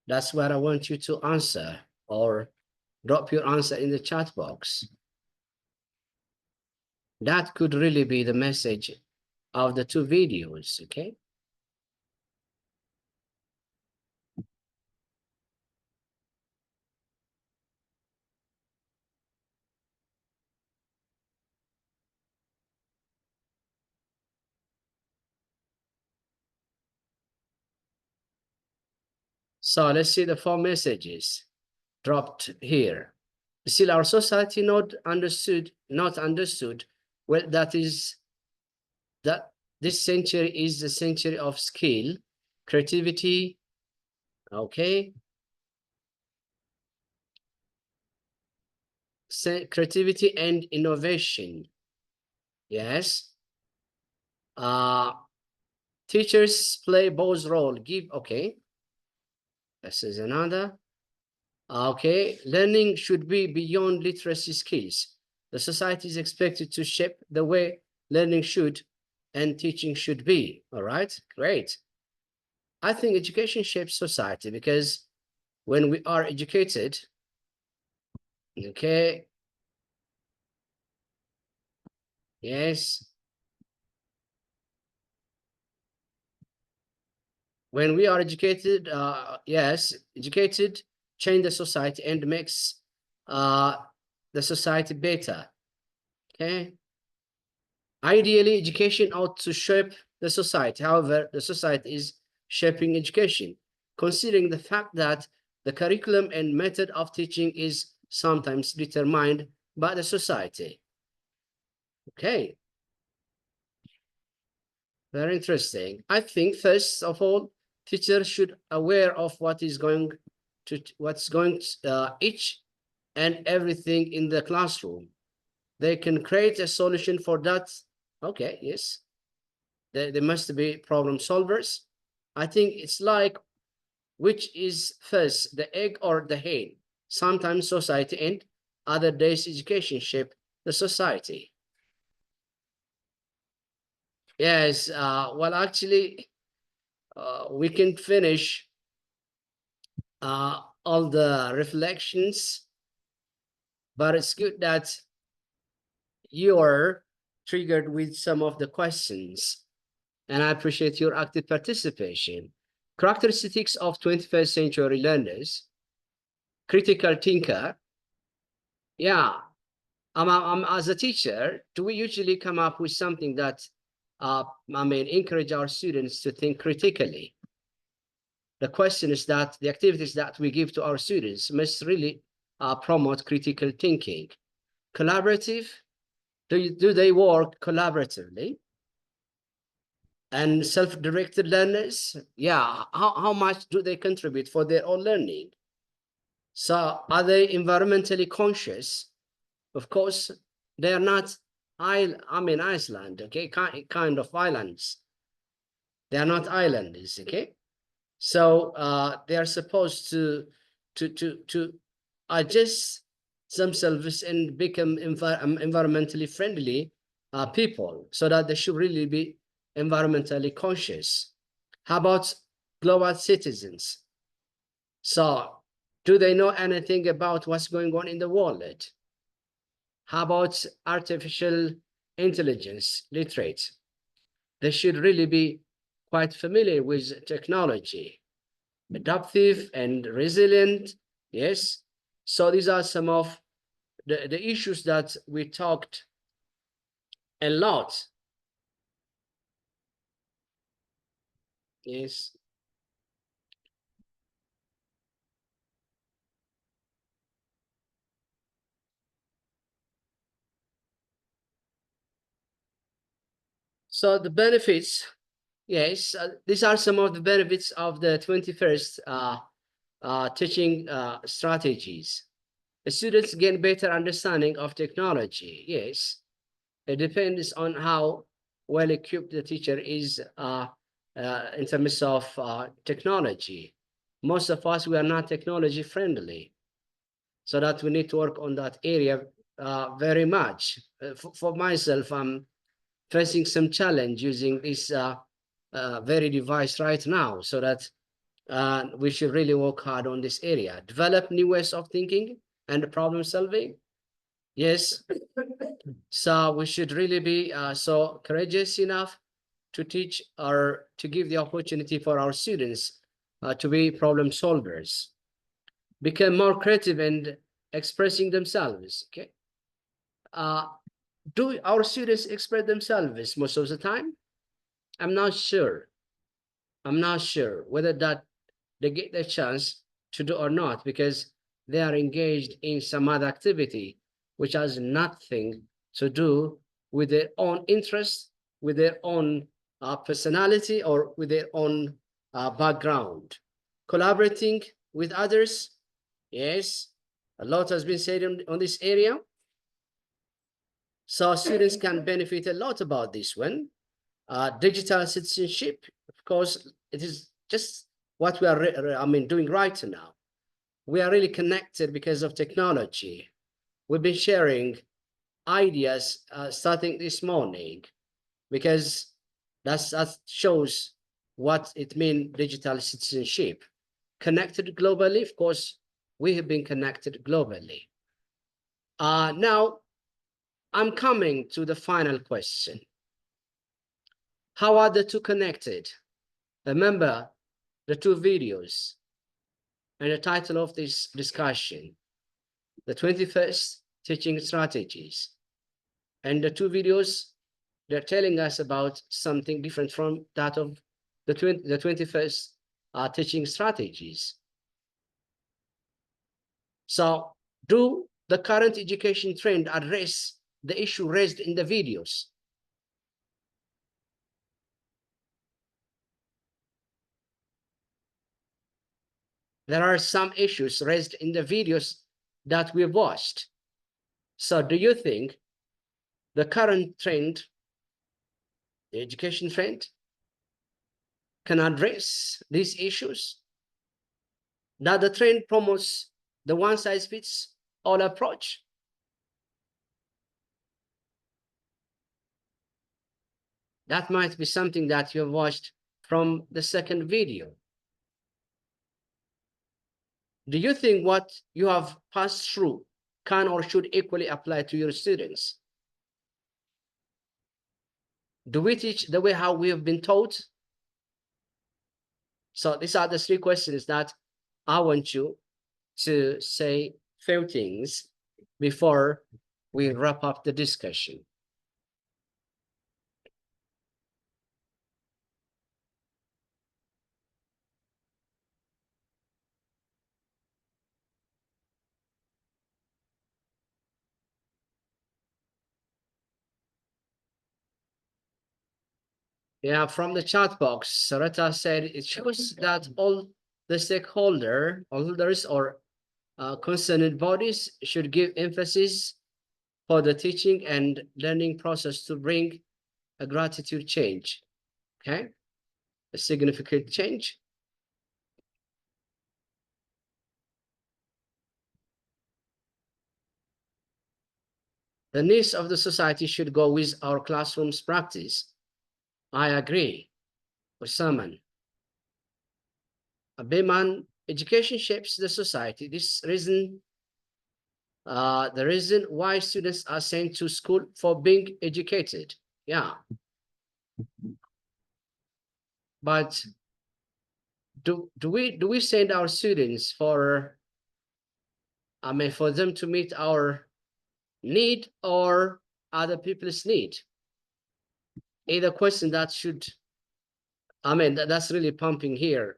That's what I want you to answer, or drop your answer in the chat box. That could really be the message of the two videos, okay? So let's see the 4 messages dropped here. Still, our society not understood. Well, that this century is the century of skill, creativity, okay? Creativity and innovation. Yes. Teachers play both role. Okay. This is another. Okay. Learning should be beyond literacy skills. The society is expected to shape the way learning should and teaching should be. All right. Great. I think education shapes society because when we are educated, okay. Yes. When we are educated, yes, educated, change the society and makes the society better, okay? Ideally, education ought to shape the society. However, the society is shaping education, considering the fact that the curriculum and method of teaching is sometimes determined by the society. Okay. Very interesting. I think first of all, teachers should aware of what's going each and everything in the classroom. They can create a solution for that. Okay, yes. They must be problem solvers. I think it's like which is first, the egg or the hen? Sometimes society and other days education shape the society. Yes, well, actually, we can finish all the reflections, but it's good that you're triggered with some of the questions, and I appreciate your active participation. Characteristics of 21st century learners, critical thinker. Yeah, I'm as a teacher, do we usually come up with something that, encourage our students to think critically? The question is that the activities that we give to our students must really promote critical thinking. Collaborative, do they work collaboratively? And self-directed learners, yeah, how much do they contribute for their own learning? So are they environmentally conscious? Of course, they are not, Iceland, okay, kind of islands. They are not islanders, okay? So they are supposed to adjust themselves and become environmentally friendly people, so that they should really be environmentally conscious. How about global citizens? So do they know anything about what's going on in the world? How about artificial intelligence literate. They should really be quite familiar with technology, adaptive and resilient. Yes. So these are some of the issues that we talked a lot. Yes. So the benefits, yes, these are some of the benefits of the 21st teaching strategies. The students gain better understanding of technology. Yes, it depends on how well equipped the teacher is in terms of technology. Most of us, we are not technology friendly, so that we need to work on that area very much. For myself, I'm facing some challenge using this very device right now, so that we should really work hard on this area. Develop new ways of thinking and problem solving. Yes. So we should really be so courageous enough to teach or to give the opportunity for our students to be problem solvers, become more creative and expressing themselves. Okay. Do our students express themselves most of the time? I'm not sure. I'm not sure whether that they get the chance to do or not, because they are engaged in some other activity which has nothing to do with their own interest, with their own personality, or with their own background. Collaborating with others, yes, a lot has been said on this area. So students can benefit a lot about this one. Digital citizenship, of course, it is just what we are doing right now. We are really connected because of technology. We've been sharing ideas starting this morning, because that shows what it means, digital citizenship. Connected globally, of course, we have been connected globally. Now, I'm coming to the final question. How are the two connected? Remember the two videos and the title of this discussion, the 21st teaching strategies. And the two videos, they're telling us about something different from that of the 21st teaching strategies. So do the current education trend address the issue raised in the videos? There are some issues raised in the videos that we've watched. So do you think the current trend, the education trend, can address these issues? That the trend promotes the one-size-fits-all approach? That might be something that you've watched from the second video. Do you think what you have passed through can or should equally apply to your students? Do we teach the way how we have been taught? So these are the three questions that I want you to say few things before we wrap up the discussion. Yeah, from the chat box, Sarata said it shows that all the holders or concerned bodies should give emphasis for the teaching and learning process to bring a gratitude change. Okay, a significant change. The needs of the society should go with our classrooms practice. I agree with someone. Abeman, education shapes the society. This reason the reason why students are sent to school for being educated. Yeah. But do we send our students for, I mean, for them to meet our need or other people's need? Either question that should, I mean, that's really pumping here.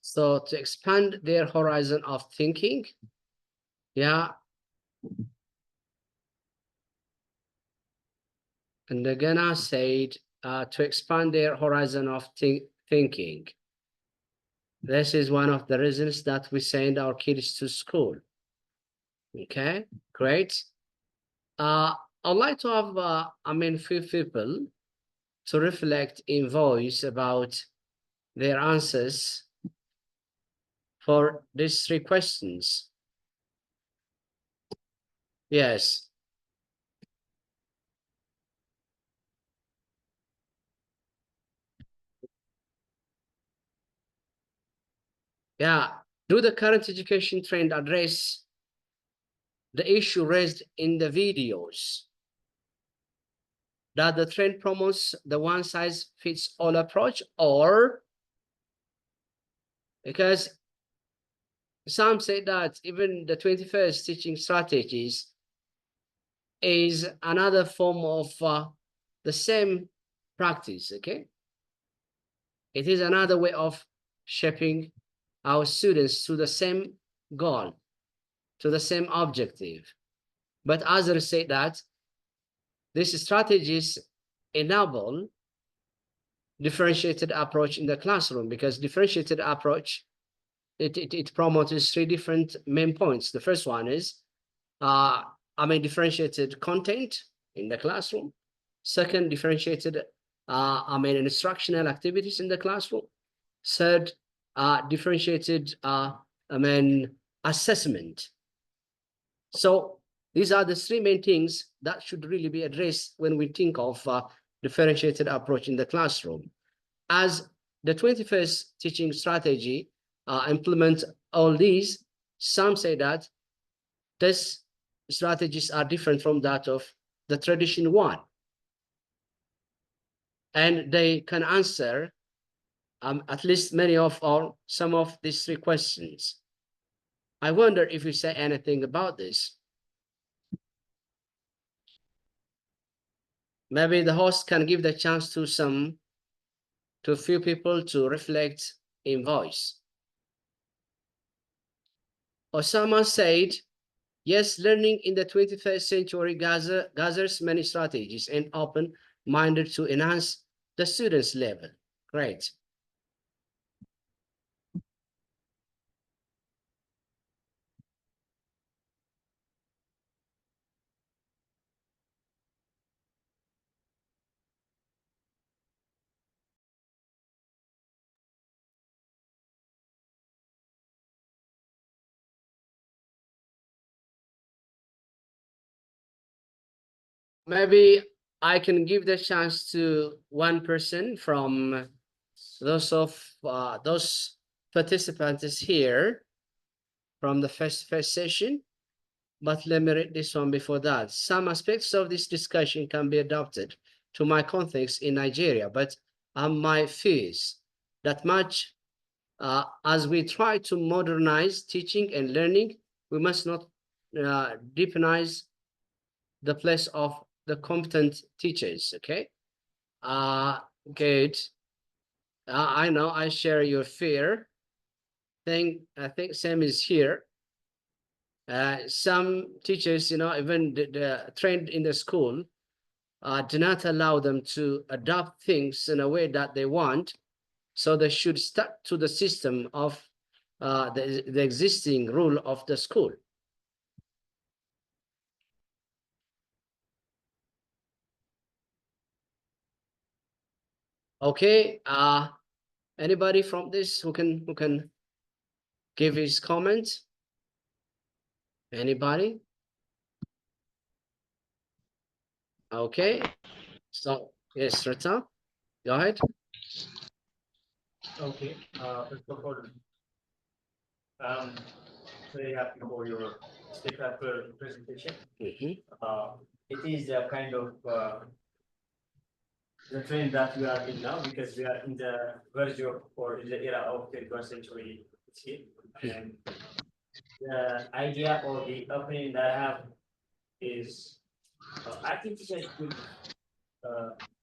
So to expand their horizon of thinking, yeah. And again, I said to expand their horizon of thinking. This is one of the reasons that we send our kids to school. Okay, great. I'd like to have, I mean, few people to reflect in voice about their answers for these three questions. Yes. Yeah. Do the current education trend address the issue raised in the videos? That the trend promotes the one-size-fits-all approach, or because some say that even the 21st teaching strategies is another form of the same practice, okay? It is another way of shaping our students to the same goal, to the same objective. But others say that these strategies enable differentiated approach in the classroom, because differentiated approach, it promotes three different main points. The first one is, differentiated content in the classroom. Second, differentiated, instructional activities in the classroom. Third, differentiated, assessment. So these are the three main things that should really be addressed when we think of differentiated approach in the classroom. As the 21st teaching strategy implement all these, some say that these strategies are different from that of the traditional one. And they can answer at least many of or some of these three questions. I wonder if you say anything about this. Maybe the host can give the chance to a few people to reflect in voice. Or someone said, yes, learning in the 21st century gathers many strategies and open-minded to enhance the student's level. Great. Maybe I can give the chance to one person from those participants here from the first session. But let me read this one before that. Some aspects of this discussion can be adapted to my context in Nigeria, but my fears that much as we try to modernize teaching and learning, we must not deepenize the place of the competent teachers. Okay. Good. I know I share your fear. I think Sam is here. Some teachers, you know, even the trained in the school, do not allow them to adopt things in a way that they want. So they should stick to the system of the existing rule of the school. Okay, anybody from this who can give his comment? Anybody? Okay, so yes, Rita, go ahead. Okay, first of all, very happy for your spectacular presentation. Mhm. It is a kind of the trend that we are in now, because we are in the verge of, or in the era of 21st century skills. And the idea or the opinion that I have is, I think teachers could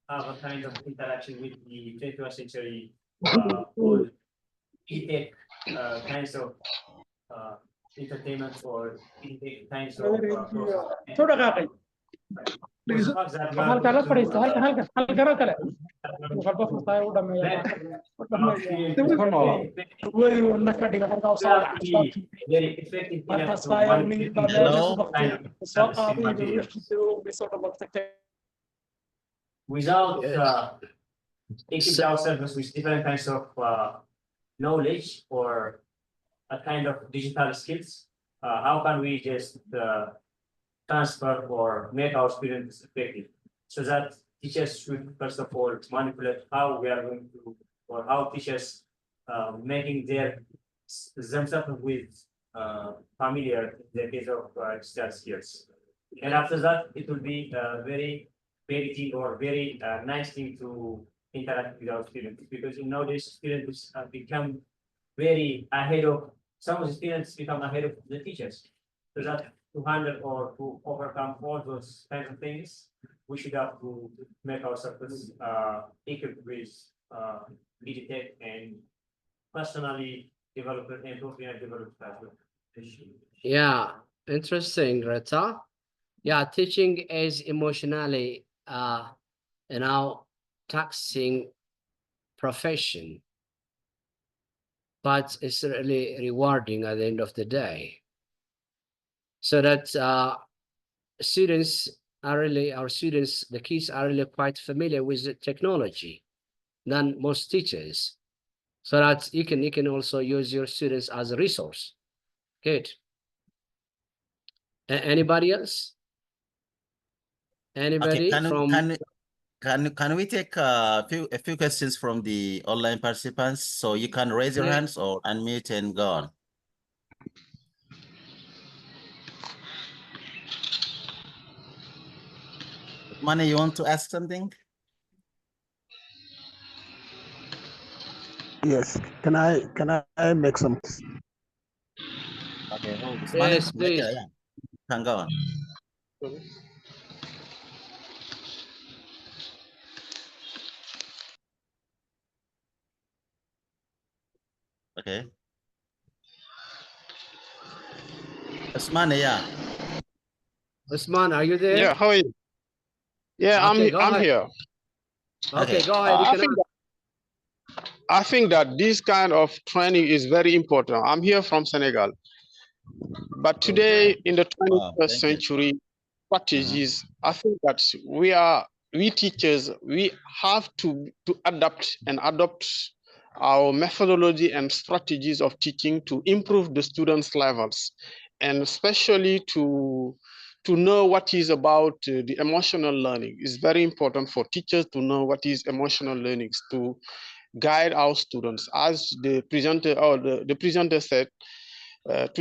have a kind of interaction with the 21st century or e-tech kinds of entertainment or e-tech kinds of process. Please, For the fact that we are halkan la going fadhiista, to, halkan oo kale. uh, Waxba furtaayo u dhameeya. we Way uu na fadhiga halkaa u soo have dhaca. to be very effective enough Markaas to baa nin baa manipulate meesha Hello? ku kind baqtay. of Soo statistical qaaday materials wixii soo dhamatay. without Yes. equipping So, ourselves with different kinds of knowledge or a kind of digital skills. How can we just transfer or make our students effective? So that teachers should first of all manipulate how we are going to, or how teachers making themselves with familiar in the case of digital skills. And after that, it will be very thing or very nice thing to interact with our students, because you know these students have become very ahead of, some of the students become ahead of the teachers. So that to handle or to overcome all those kinds of things, we should have to make ourselves equipped with digitech and personally develop and professionally develop as well. yeah, interesting, Rita. Yeah, teaching is emotionally, you know, taxing profession, but it's really rewarding at the end of the day. So that students are really, our students, the kids are really quite familiar with the technology than most teachers. So that you can also use your students as a resource. Good. Anybody else? Okay, Anybody from? can we take a few questions from the online participants? So you can raise your Yeah. hands or unmute and go on. Money, you want to ask something? Yes, can I make some? Okay, hold this. Yes, Money, please. yeah, can go on. Okay. Usman, yeah. Usman, are you there? Yeah, how are you? Yeah, Okay, go I'm ahead. here. Okay, Okay. go ahead. You I can think ask. I think that this kind of training is very important. I'm here from Senegal, but today in the Wow, 21st thank you. century, strategies, I think that we teachers, we have to adapt and adopt our methodology and strategies of teaching to improve the students' levels, and especially to know what is about the emotional learning. It's very important for teachers to know what is emotional learning, to guide our students. As the presenter or the presenter said, the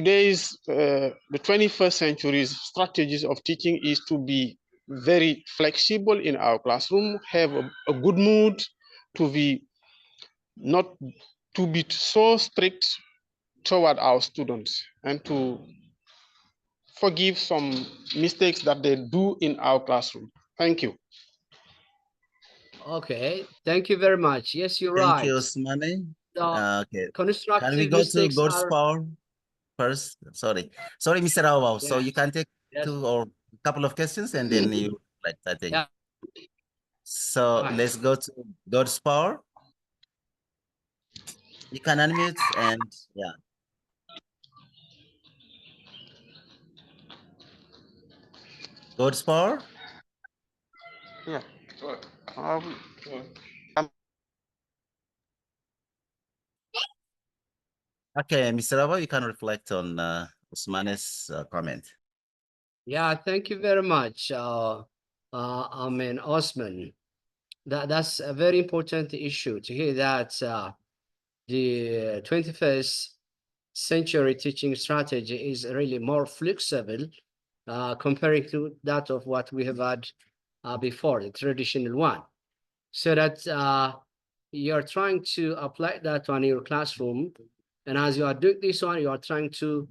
21st century's strategies of teaching is to be very flexible in our classroom, have a good mood, to be not to be so strict toward our students, and to forgive some mistakes that they do in our classroom. Thank you. Okay, thank you very much. Yes, you're Thank right. you, Usmane. The Okay. Can we constructive go to mistakes God's are power first? Sorry, Mr. Abebaw. So Yeah. you can take Yes. 2 or couple of questions and then you like, I think. Yeah. So Right. let's go to God's power. You can unmute and yeah. God's power. Yeah. Um, Okay, Mr. Abebaw, you can reflect on Usmane's comment. Yeah, thank you very much. I mean, Osman, that's a very important issue to hear that the 21st century teaching strategy is really more flexible comparing to that of what we have had before, the traditional one. So that you're trying to apply that on your classroom. And as you are doing this one, you are trying to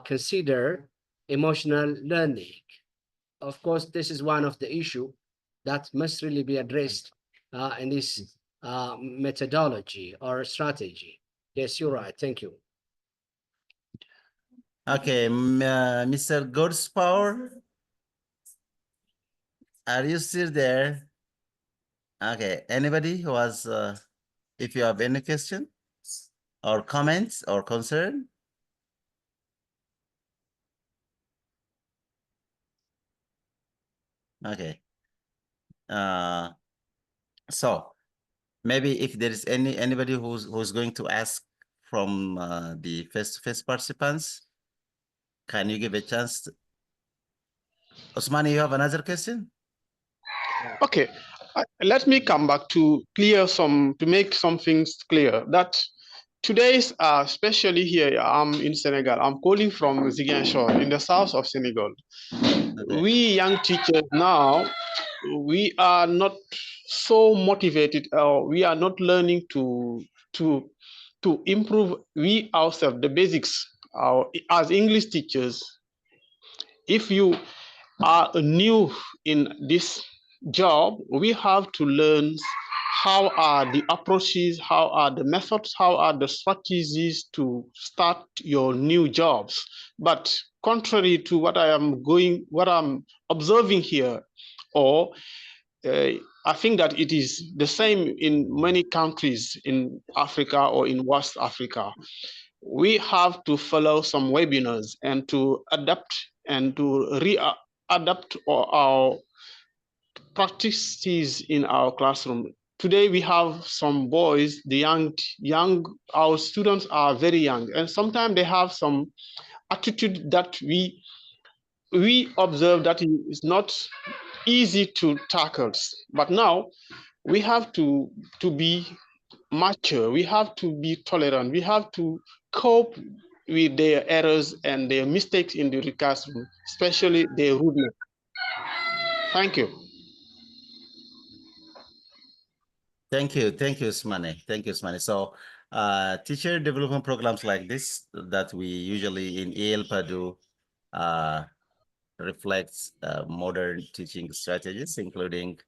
consider emotional learning. Of course, this is one of the issue that must really be addressed in this methodology or strategy. Yes, you're right. Thank you. Okay, Mr. God's power. Are you still there? Okay, anybody who has, if you have any question or comments or concern? Okay. So maybe if there is anybody who's going to ask from the face-to-face participants, can you give a chance? Osmani, you have another question? Okay, let me come back to make some things clear that today's, especially here, I'm in Senegal. I'm calling from Ziguinchor in the south of Senegal. Okay. We young teachers now, we are not so motivated, or we are not learning to improve we ourselves the basics. As English teachers, if you are new in this job, we have to learn how are the approaches, how are the methods, how are the strategies to start your new jobs. But contrary to what I'm observing here, or I think that it is the same in many countries in Africa or in West Africa. We have to follow some webinars and to adapt and to adapt our practices in our classroom. Today we have some boys, our students are very young, and sometimes they have some attitude that we observe that is not easy to tackle. But now we have to be mature, we have to be tolerant, we have to cope with their errors and their mistakes in the classroom, especially their rudeness. Thank you. Thank you, Usmane. Thank you, Usmane. So, teacher development programs like this that we usually in EELPA do reflects modern teaching strategies, including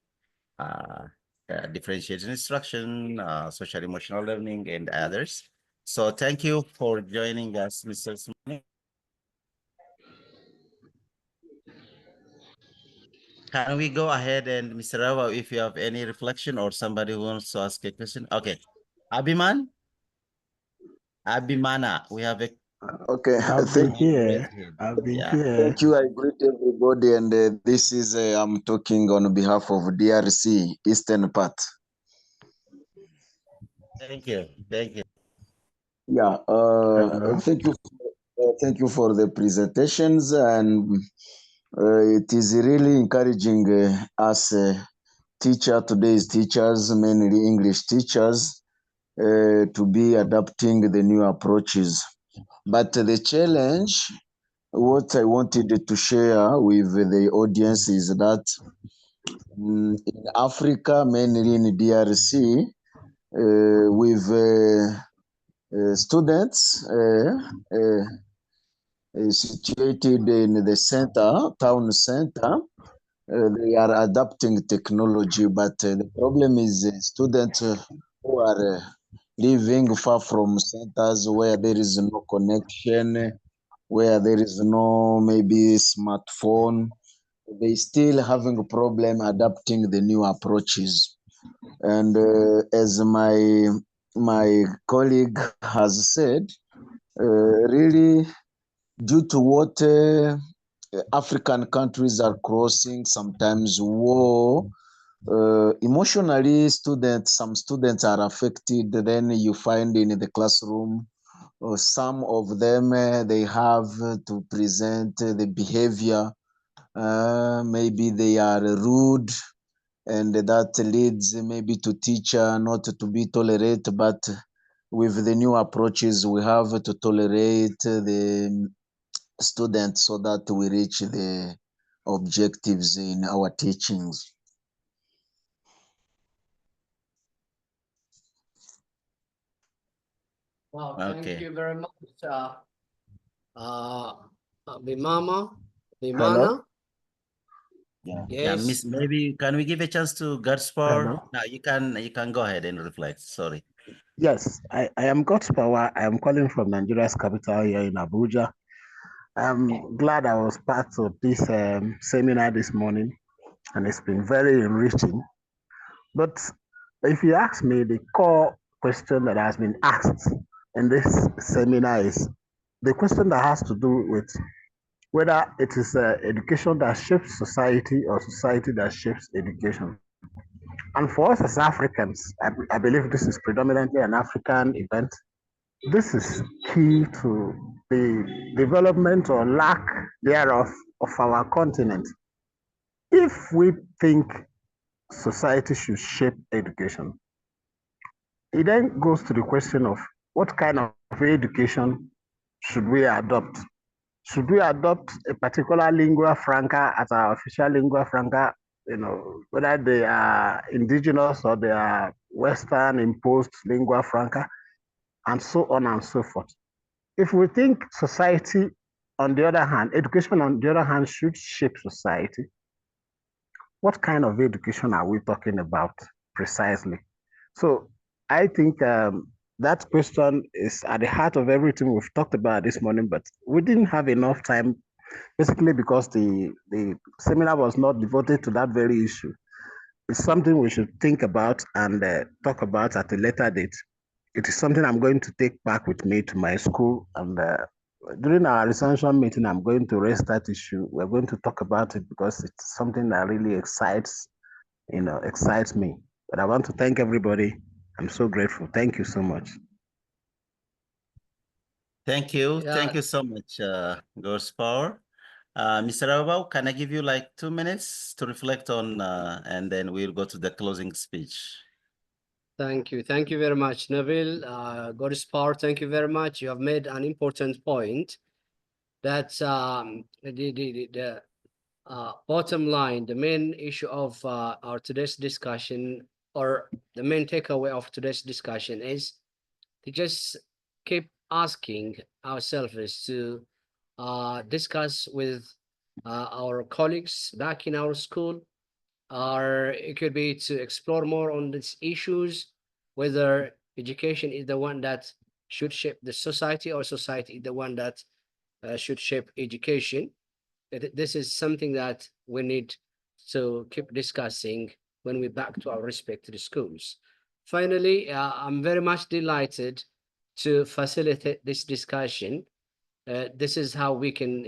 differentiated instruction, social emotional learning, and others. So, thank you for joining us, Mr. Usmane. Can we go ahead and Mr. Rawa, if you have any reflection or somebody who wants to ask a question? Okay. Abimana, we have a Okay, I've thank been you. here. I've been Yeah. here. Thank you. I greet everybody, and this is I'm talking on behalf of DRC Eastern Part. Thank you. Thank you. Yeah. Thank you for the presentations, and it is really encouraging us today's teachers, mainly English teachers, to be adapting the new approaches. But the challenge, what I wanted to share with the audience is that in Africa, mainly in DRC, with students situated in the town center, they are adapting technology, but the problem is students who are living far from centers where there is no connection, where there is no maybe smartphone, they still having a problem adapting the new approaches. And as my colleague has said, really due to what African countries are crossing, sometimes war, emotionally some students are affected. Then you find in the classroom, some of them, they have to present the behavior. Maybe they are rude, and that leads maybe to teacher not to be tolerate, but with the new approaches, we have to tolerate the students so that we reach the objectives in our teachings. Wow, Okay. thank you very much, Bimama, Hello? Bimana. Yeah. Yeah, Yes. Miss, maybe can we give a chance to Godspur? Hello? Now you can go ahead and reflect. Sorry. Yes, I am God's Power. I am calling from Nigeria's capital here in Abuja. I'm glad I was part of this seminar this morning, and it's been very enriching. But if you ask me, the core question that has been asked in this seminar is the question that has to do with whether it is education that shapes society or society that shapes education. And for us as Africans, I believe this is predominantly an African event. This is key to the development or lack thereof of our continent. If we think society should shape education, it then goes to the question of what kind of education should we adopt? Should we adopt a particular lingua franca as our official lingua franca, whether they are indigenous or they are Western imposed lingua franca, and so on and so forth? If we think society, on the other hand, education, on the other hand, should shape society, what kind of education are we talking about precisely? So I think that question is at the heart of everything we've talked about this morning, but we didn't have enough time, basically because the seminar was not devoted to that very issue. It's something we should think about and talk about at a later date. It is something I'm going to take back with me to my school, and during our recension meeting, I'm going to raise that issue. We're going to talk about it because it's something that really excites me. But I want to thank everybody. I'm so grateful. Thank you so much. Thank you. Yeah. Thank you so much, Godspur. Mr. Abebaw, can I give you like 2 minutes to reflect on, and then we'll go to the closing speech. Thank you. Thank you very much, Nabil. Godspur, thank you very much. You have made an important point that the bottom line, the main issue of our today's discussion, or the main takeaway of today's discussion, is to just keep asking ourselves to discuss with our colleagues back in our school, or it could be to explore more on these issues, whether education is the one that should shape the society or society is the one that should shape education. This is something that we need to keep discussing when we back to our respective schools. Finally, I'm very much delighted to facilitate this discussion. This is how we can,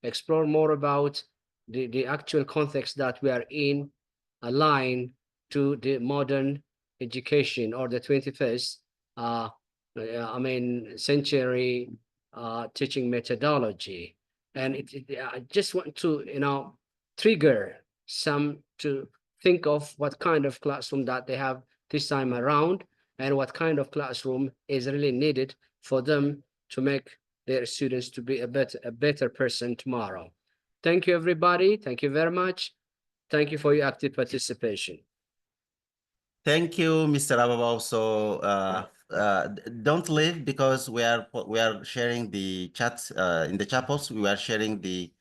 explore more about the actual context that we are in, align to the modern education or the 21st century teaching methodology. And I just want to trigger some to think of what kind of classroom that they have this time around, and what kind of classroom is really needed for them to make their students to be a better person tomorrow. Thank you, everybody. Thank you very much. Thank you for your active participation. Thank you, Mr. Abebaw. So don't leave, because we are sharing the chat in the chat box. We are sharing the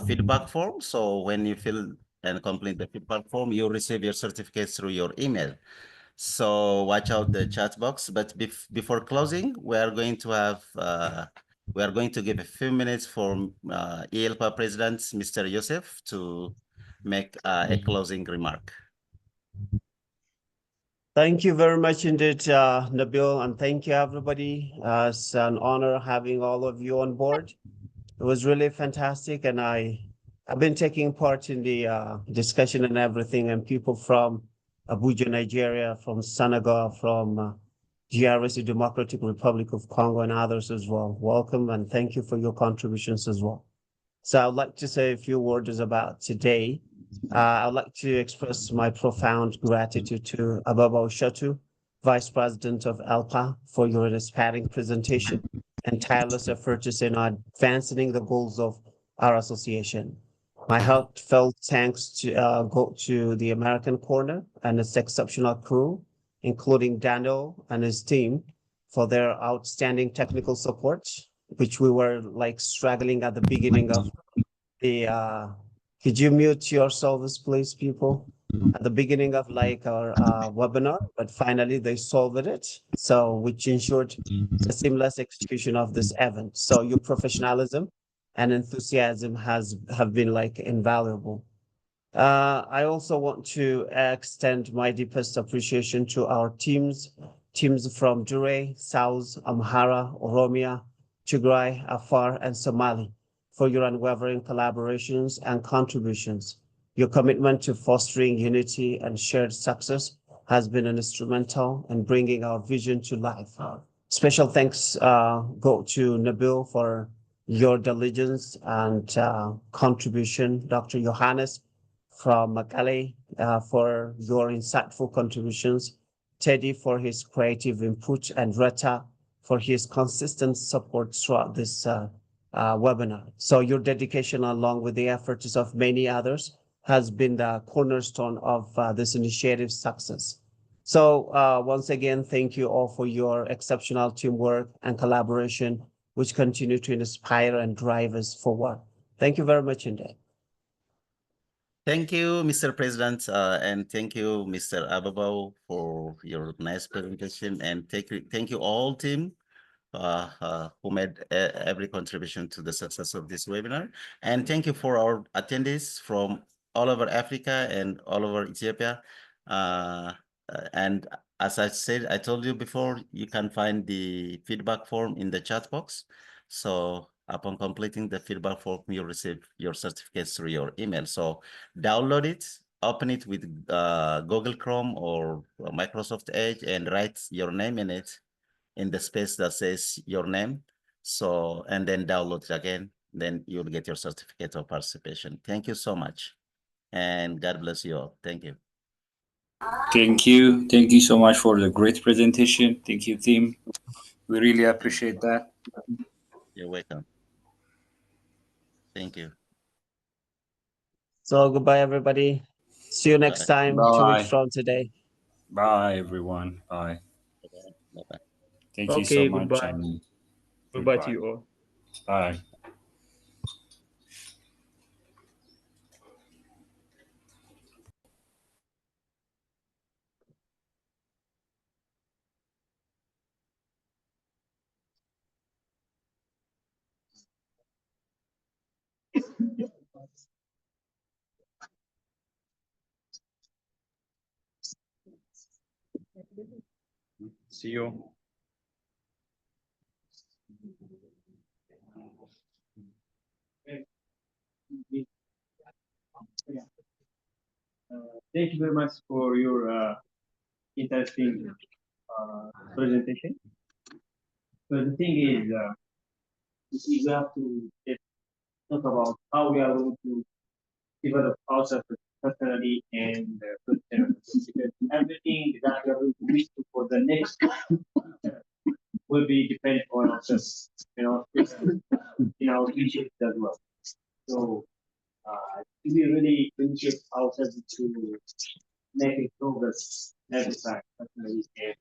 feedback form. So when you fill and complete the feedback form, you'll receive your certificates through your email. So watch out the chat box. But before closing, we are going to have we are going to give a few minutes for EELPA President, Mr. Joseph, to make a closing remark. Thank you very much indeed, Nabil, and thank you everybody. It's an honor having all of you on board. It was really fantastic, and I've been taking part in the discussion and everything, and people from Abuja, Nigeria, from Senegal, from GRC, Democratic Republic of Congo, and others as well. Welcome, and thank you for your contributions as well. So I'd like to say a few words about today. I'd like to express my profound gratitude to Abebaw Eshetu, Vice President of EELPA, for your inspiring presentation and tireless efforts in advancing the goals of our association. My heartfelt thanks to go to the American Corner and its exceptional crew, including Daniel and his team, for their outstanding technical support, which we were like struggling at the beginning of the could you mute yourselves, please, people? At the beginning of like our webinar, but finally they solved it. So which ensured the seamless execution of this event. So your professionalism and enthusiasm have been like invaluable. I also want to extend my deepest appreciation to our teams from Dure, South, Amhara, Oromia, Tigray, Afar, and Somali for your unwavering collaborations and contributions. Your commitment to fostering unity and shared success has been instrumental in bringing our vision to life. Special thanks go to Nabil for your diligence and contribution, Dr. Johannes from Makale for your insightful contributions, Teddy for his creative input, and Retta for his consistent support throughout this webinar. So your dedication, along with the efforts of many others, has been the cornerstone of this initiative's success. So once again, thank you all for your exceptional teamwork and collaboration, which continue to inspire and drive us forward. Thank you very much indeed. Thank you, Mr. President, and thank you, Mr. Abebaw, for your nice presentation. And thank you all team who made every contribution to the success of this webinar. And thank you for our attendees from all over Africa and all over Ethiopia. And as I said, I told you before, you can find the feedback form in the chat box. So upon completing the feedback form, you'll receive your certificates through your email. So download it, open it with Google Chrome or Microsoft Edge, and write your name in it, in the space that says your name. So, and then download it again, then you'll get your certificate of participation. Thank you so much. And God bless you all. Thank you. Thank you. Thank you so much for the great presentation. Thank you, team. We really appreciate that. You're welcome. Thank you. So goodbye, everybody. See you next time, 2 weeks from today. Bye, everyone. Bye. Bye-bye. Thank you so much. Goodbye. And Goodbye to you all. Bye. See you. Thank you very much for your interesting presentation. So the thing is, we have to talk about how we are going to develop ourselves personally and professionally. Because everything that we are going to wish for the next will be dependent on ourselves, you know, in our future as well. So we really appreciate ourselves to making progress every time, personally and